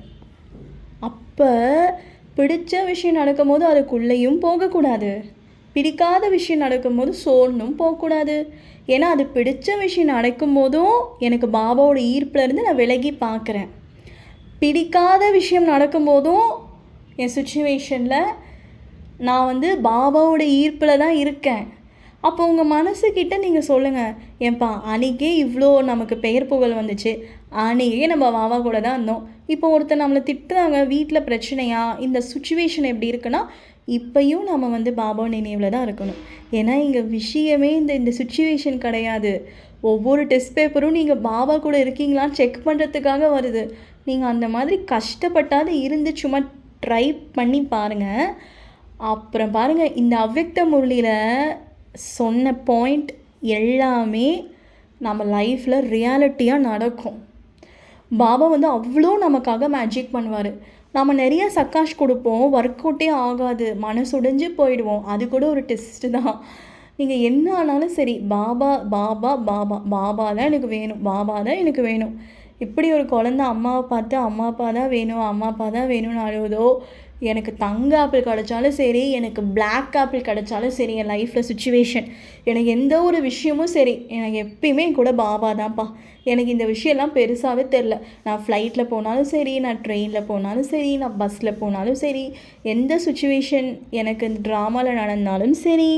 அப்போ பிடிச்ச விஷயம் நடக்கும்போது அதுக்குள்ளேயும் போகக்கூடாது, பிடிக்காத விஷயம் நடக்கும்போது சோர்ந்தும் போகக்கூடாது. ஏன்னா அது பிடிச்ச விஷயம் நடக்கும்போதும் எனக்கு பாபாவோட ஈர்ப்புலேருந்து நான் விலகி பார்க்குறேன். பிடிக்காத விஷயம் நடக்கும்போதும் என் சுச்சுவேஷனில் நான் வந்து பாபாவோட ஈர்ப்பில் தான் இருக்கேன். அப்போ உங்கள் மனசுக்கிட்ட நீங்கள் சொல்லுங்கள், ஏன்பா அன்றைக்கே இவ்வளோ நமக்கு பெயர் புகழ் வந்துச்சு, அன்றைக்கே நம்ம பாபா கூட தான் இருந்தோம். இப்போ ஒருத்தர் நம்மளை திட்டுறாங்க, வீட்டில் பிரச்சனையா, இந்த சுச்சுவேஷன் எப்படி இருக்குன்னா, இப்பையும் நம்ம வந்து பாபா நினைவில் தான் இருக்கணும். ஏன்னா இங்கே விஷயமே இந்த சுச்சுவேஷன் கிடையாது. ஒவ்வொரு டெஸ்ட் பேப்பரும் நீங்கள் பாபா கூட இருக்கீங்களான்னு செக் பண்ணுறதுக்காக வருது. நீங்கள் அந்த மாதிரி கஷ்டப்பட்டாது இருந்து சும்மா ட்ரை பண்ணி பாருங்கள். அப்புறம் பாருங்கள், இந்த அவ்வக்த முரளியில் சொன்ன பாயிண்ட் எல்லாமே நம்ம லைஃப்பில் ரியாலிட்டியாக நடக்கும். பாபா வந்து அவ்வளோ நமக்காக மேஜிக் பண்ணுவார். நம்ம நிறைய சக்காஷ் கொடுப்போம், ஒர்க் அவுட்டே ஆகாது, மனசுடைஞ்சு போயிடுவோம். அது கூட ஒரு டெஸ்ட்டு தான். நீங்கள் என்ன ஆனாலும் சரி, பாபா பாபா பாபா பாபா தான் எனக்கு வேணும், பாபா தான் எனக்கு வேணும். இப்படி ஒரு குழந்தை அம்மாவை பார்த்து அம்மா அப்பா தான் வேணும், அம்மா அப்பா தான் வேணும்னு அழுவதோ, எனக்கு தங்க ஆப்பிள் கிடைச்சாலும் சரி, எனக்கு பிளாக் ஆப்பிள் கிடைச்சாலும் சரி, என் லைஃப்பில் சுச்சுவேஷன், எனக்கு எந்த ஒரு விஷயமும் சரி, எனக்கு எப்பயுமே கூட பாபா தான்ப்பா. எனக்கு இந்த விஷயம்லாம் பெருசாகவே தெரில. நான் ஃப்ளைட்டில் போனாலும் சரி, நான் ட்ரெயினில் போனாலும் சரி, நான் பஸ்ஸில் போனாலும் சரி, எந்த சுச்சுவேஷன் எனக்கு இந்த ட்ராமாவில் நடந்தாலும் சரி,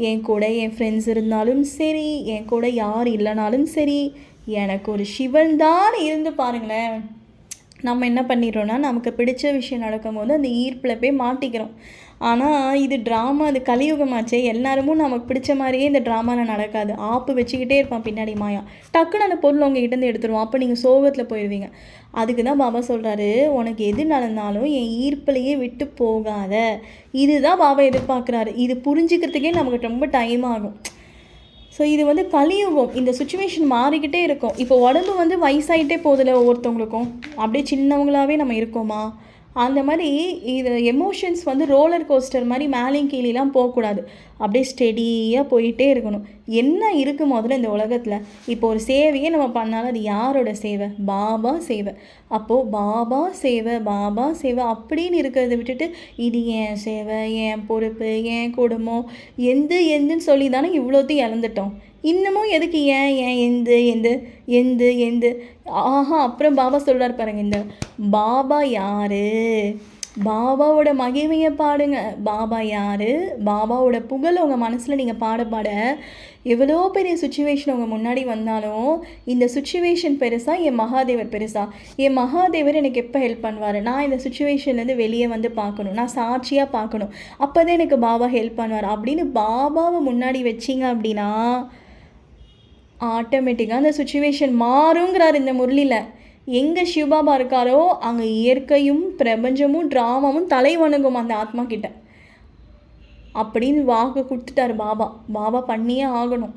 என் கூட என் ஃப்ரெண்ட்ஸ் இருந்தாலும் சரி, என் கூட யார் இல்லைனாலும் சரி, எனக்கு ஒரு சிவன் தான் இருந்து பாருங்களேன். நம்ம என்ன பண்ணிடுறோன்னா, நமக்கு பிடிச்ச விஷயம் நடக்கும்போது அந்த ஈர்ப்பில் போய் மாட்டிக்கிறோம். ஆனால் இது ட்ராமா, அது கலியுகமாச்சே. எல்லாருமும் நமக்கு பிடிச்ச மாதிரியே இந்த ட்ராமாவில் நடக்காது. ஆப்பு வச்சுக்கிட்டே இருப்பான் பின்னாடி மாயா. டக்குன்னு அந்த பொருள் உங்ககிட்டேருந்து எடுத்துருவோம். அப்போ நீங்கள் சோகத்தில் போயிடுவீங்க. அதுக்கு தான் பாபா சொல்கிறாரு, உனக்கு எது நடந்தாலும் என் ஈர்ப்பிலையே விட்டு போகாத. இதுதான் பாபா எதிர்பார்க்குறாரு. இது புரிஞ்சுக்கிறதுக்கே நமக்கு ரொம்ப டைம் ஆகும். ஸோ இது வந்து கலியுகம். இந்த சுச்சுவேஷன் மாறிக்கிட்டே இருக்கும். இப்போ உடம்பு வந்து வயசாகிட்டே போதில்ல ஒவ்வொருத்தவங்களுக்கும். அப்படியே சின்னவங்களாகவே நம்ம இருக்கோமா? அந்த மாதிரி இது எமோஷன்ஸ் வந்து ரோலர் கோஸ்டர் மாதிரி மேலேயும் கீழேலாம் போகக்கூடாது. அப்படியே ஸ்டெடியாக போயிட்டே இருக்கணும். என்ன இருக்குது முதல்ல இந்த உலகத்தில்? இப்போ ஒரு சேவையே நம்ம பண்ணாலும் அது யாரோட சேவை? பாபா சேவை. அப்போது பாபா சேவை, பாபா சேவை அப்படின்னு இருக்கிறத விட்டுட்டு இது என் சேவை, என் பொறுப்பு, என் குடும்பம், எந்துன்னு சொல்லி தானே இவ்வளோத்தையும் இழந்துட்டோம். இன்னமும் எதுக்கு ஏன் எந்து ஆஹா. அப்புறம் பாபா சொல்கிறார் பாருங்க, இந்த பாபா யாரு, பாபாவோட மகிமையை பாடுங்க. பாபா யாரு, பாபாவோட புகழ் உங்கள் மனசில் நீங்கள் பாட எவ்வளோ பெரிய சுச்சுவேஷன் உங்கள் முன்னாடி வந்தாலும் இந்த சுச்சுவேஷன் பெருசா, என் மகாதேவர் பெருசா? என் மகாதேவர் எனக்கு எப்போ ஹெல்ப் பண்ணுவார்? நான் இந்த சுச்சுவேஷன்லேருந்து வெளியே வந்து பார்க்கணும், நான் சாட்சியாக பார்க்கணும், அப்போ தான் எனக்கு பாபா ஹெல்ப் பண்ணுவார் அப்படின்னு பாபாவை முன்னாடி வச்சிங்க அப்படின்னா ஆட்டோமேட்டிக்காக அந்த சுச்சுவேஷன் மாறுங்கிறார் இந்த முரளியில். எங்கே சிவபாபா இருக்காரோ அங்கே இயற்கையும் பிரபஞ்சமும் ட்ராமாவும் தலை வணங்கும் அந்த ஆத்மா கிட்ட அப்படின்னு வாக்கு கொடுத்துட்டார் பாபா. பாபா பண்ணியே ஆகணும்.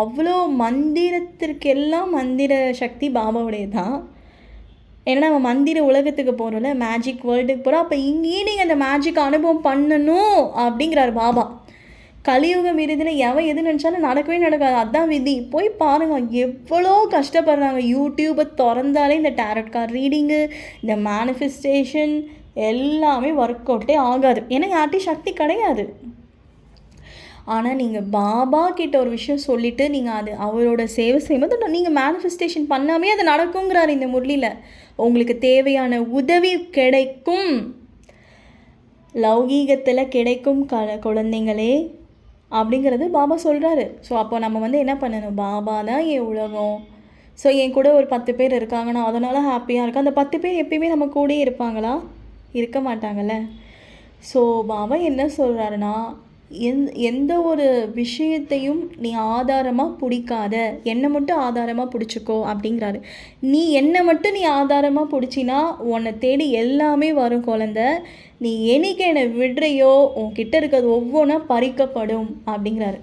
அவ்வளோ மந்திரத்திற்கெல்லாம் மந்திர சக்தி பாபாவுடைய தான். ஏன்னா நம்ம மந்திர உலகத்துக்கு போகிறோம்ல, மேஜிக் வேர்ல்டுக்கு போகிறோம். அப்போ இங்கேயே நீங்கள் அந்த மேஜிக் அனுபவம் பண்ணணும் அப்படிங்கிறார் பாபா. கலியுக விருதில் எவன் எது நினச்சாலும் நடக்கவே நடக்காது, அதுதான் விதி. போய் பாருங்கள் எவ்வளோ கஷ்டப்படுறாங்க. யூடியூப்பை திறந்தாலே இந்த டேரட் கார்டு ரீடிங்கு, இந்த மேனிஃபெஸ்டேஷன் எல்லாமே ஒர்க் அவுட்டே ஆகாது. ஏன்னா யார்ட்டையும் சக்தி கிடையாது. ஆனால் நீங்கள் பாபா கிட்ட ஒரு விஷயம் சொல்லிவிட்டு நீங்கள் அது அவரோட சேவை செய்யும்போது நீங்கள் மேனிஃபெஸ்டேஷன் பண்ணாமே அது நடக்குங்கிறார் இந்த முரளியில். உங்களுக்கு தேவையான உதவி கிடைக்கும். லௌகீகத்தில் கிடைக்கும் குழந்தைங்களே அப்படிங்கிறது பாபா சொல்கிறாரு. ஸோ அப்போ நம்ம வந்து என்ன பண்ணணும்? பாபா தான் என் உலகம். ஸோ என் கூட ஒரு 10 பேர் இருக்காங்க, நான் அதனால் ஹாப்பியாக இருக்கேன். அந்த 10 பேர் எப்பயுமே நம்ம கூடயே இருப்பாங்களா? இருக்க மாட்டாங்கள்ல. ஸோ பாபா என்ன சொல்கிறாருன்னா, எந்த ஒரு விஷயத்தையும் நீ ஆதாரமாக பிடிக்காத, என்னை மட்டும் ஆதாரமாக பிடிச்சிக்கோ அப்படிங்கிறாரு. நீ என்னை மட்டும் நீ ஆதாரமாக பிடிச்சின்னா உன்னை தேடி எல்லாமே வரும் குழந்த. நீ என்னைக்கு என்னை விடுறையோ உன்கிட்ட இருக்கிறது ஒவ்வொன்றா பறிக்கப்படும் அப்படிங்கிறாரு.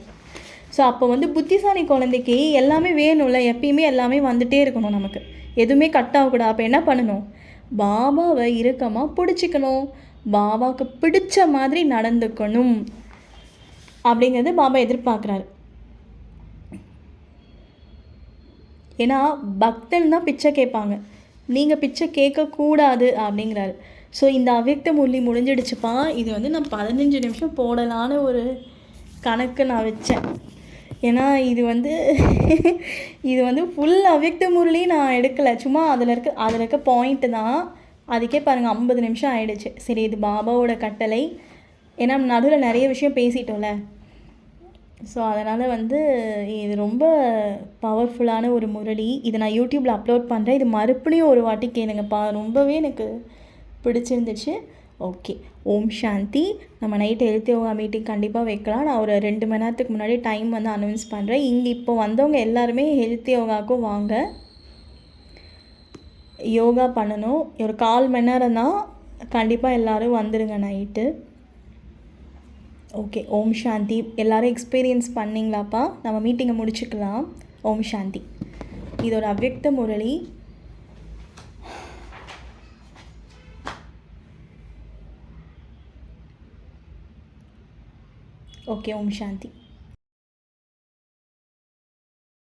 ஸோ அப்போ வந்து புத்திசாலி குழந்தைக்கு எல்லாமே வேணும்ல, எப்பயுமே எல்லாமே வந்துகிட்டே இருக்கணும், நமக்கு எதுவுமே கட் ஆகக்கூடாது. அப்போ என்ன பண்ணணும்? பாபாவை இறுக்கமாக பிடிச்சிக்கணும், பாபாவுக்கு பிடிச்ச மாதிரி நடந்துக்கணும் அப்படிங்கிறது பாபா எதிர்பார்க்குறாரு. ஏன்னா பக்தன் தான் பிச்சை கேட்பாங்க, நீங்கள் பிச்சை கேட்கக்கூடாது அப்படிங்கிறாரு. ஸோ இந்த அவ்யக்த முரளி முடிஞ்சிடுச்சுப்பா. இது வந்து நான் 15 நிமிஷம் போடலான்னு ஒரு கணக்கு நான் வச்சேன். ஏன்னா இது வந்து ஃபுல் அவ்யக்த முரளி நான் எடுக்கலை, சும்மா அதில் இருக்க பாயிண்ட்டு தான். அதுக்கே பாருங்கள் 50 நிமிஷம் ஆகிடுச்சு. சரி, இது பாபாவோட கட்டளை. ஏன்னா நடுவில் நிறைய விஷயம் பேசிட்டோம்ல. ஸோ அதனால் வந்து இது ரொம்ப பவர்ஃபுல்லான ஒரு முரளி. இதை நான் யூடியூப்பில் அப்லோட் பண்ணுறேன். இது மறுபடியும் ஒரு வாட்டி கேளுங்கப்பா, ரொம்பவே எனக்கு பிடிச்சிருந்துச்சு. ஓகே, ஓம் சாந்தி. நம்ம நைட்டு ஹெல்த் யோகா மீட்டிங் கண்டிப்பாக வைக்கலாம். நான் ஒரு 2 மணி நேரத்துக்கு முன்னாடி டைம் வந்து அனௌன்ஸ் பண்ணுறேன். இங்கே இப்போ வந்தவங்க எல்லாருமே ஹெல்த் யோகாவுக்கும் வாங்க, யோகா பண்ணணும். ஒரு 1/4 மணி நேரம் தான், கண்டிப்பாக எல்லோரும் வந்துடுங்க நைட்டு. ஓகே, ஓம் சாந்தி. எல்லோரும் எக்ஸ்பீரியன்ஸ் பண்ணிங்களாப்பா? நம்ம மீட்டிங்கை முடிச்சுக்கலாம். ஓம் சாந்தி. இது ஒரு அவ்யக்த முரளி. ஓகே, ஓம் சாந்தி.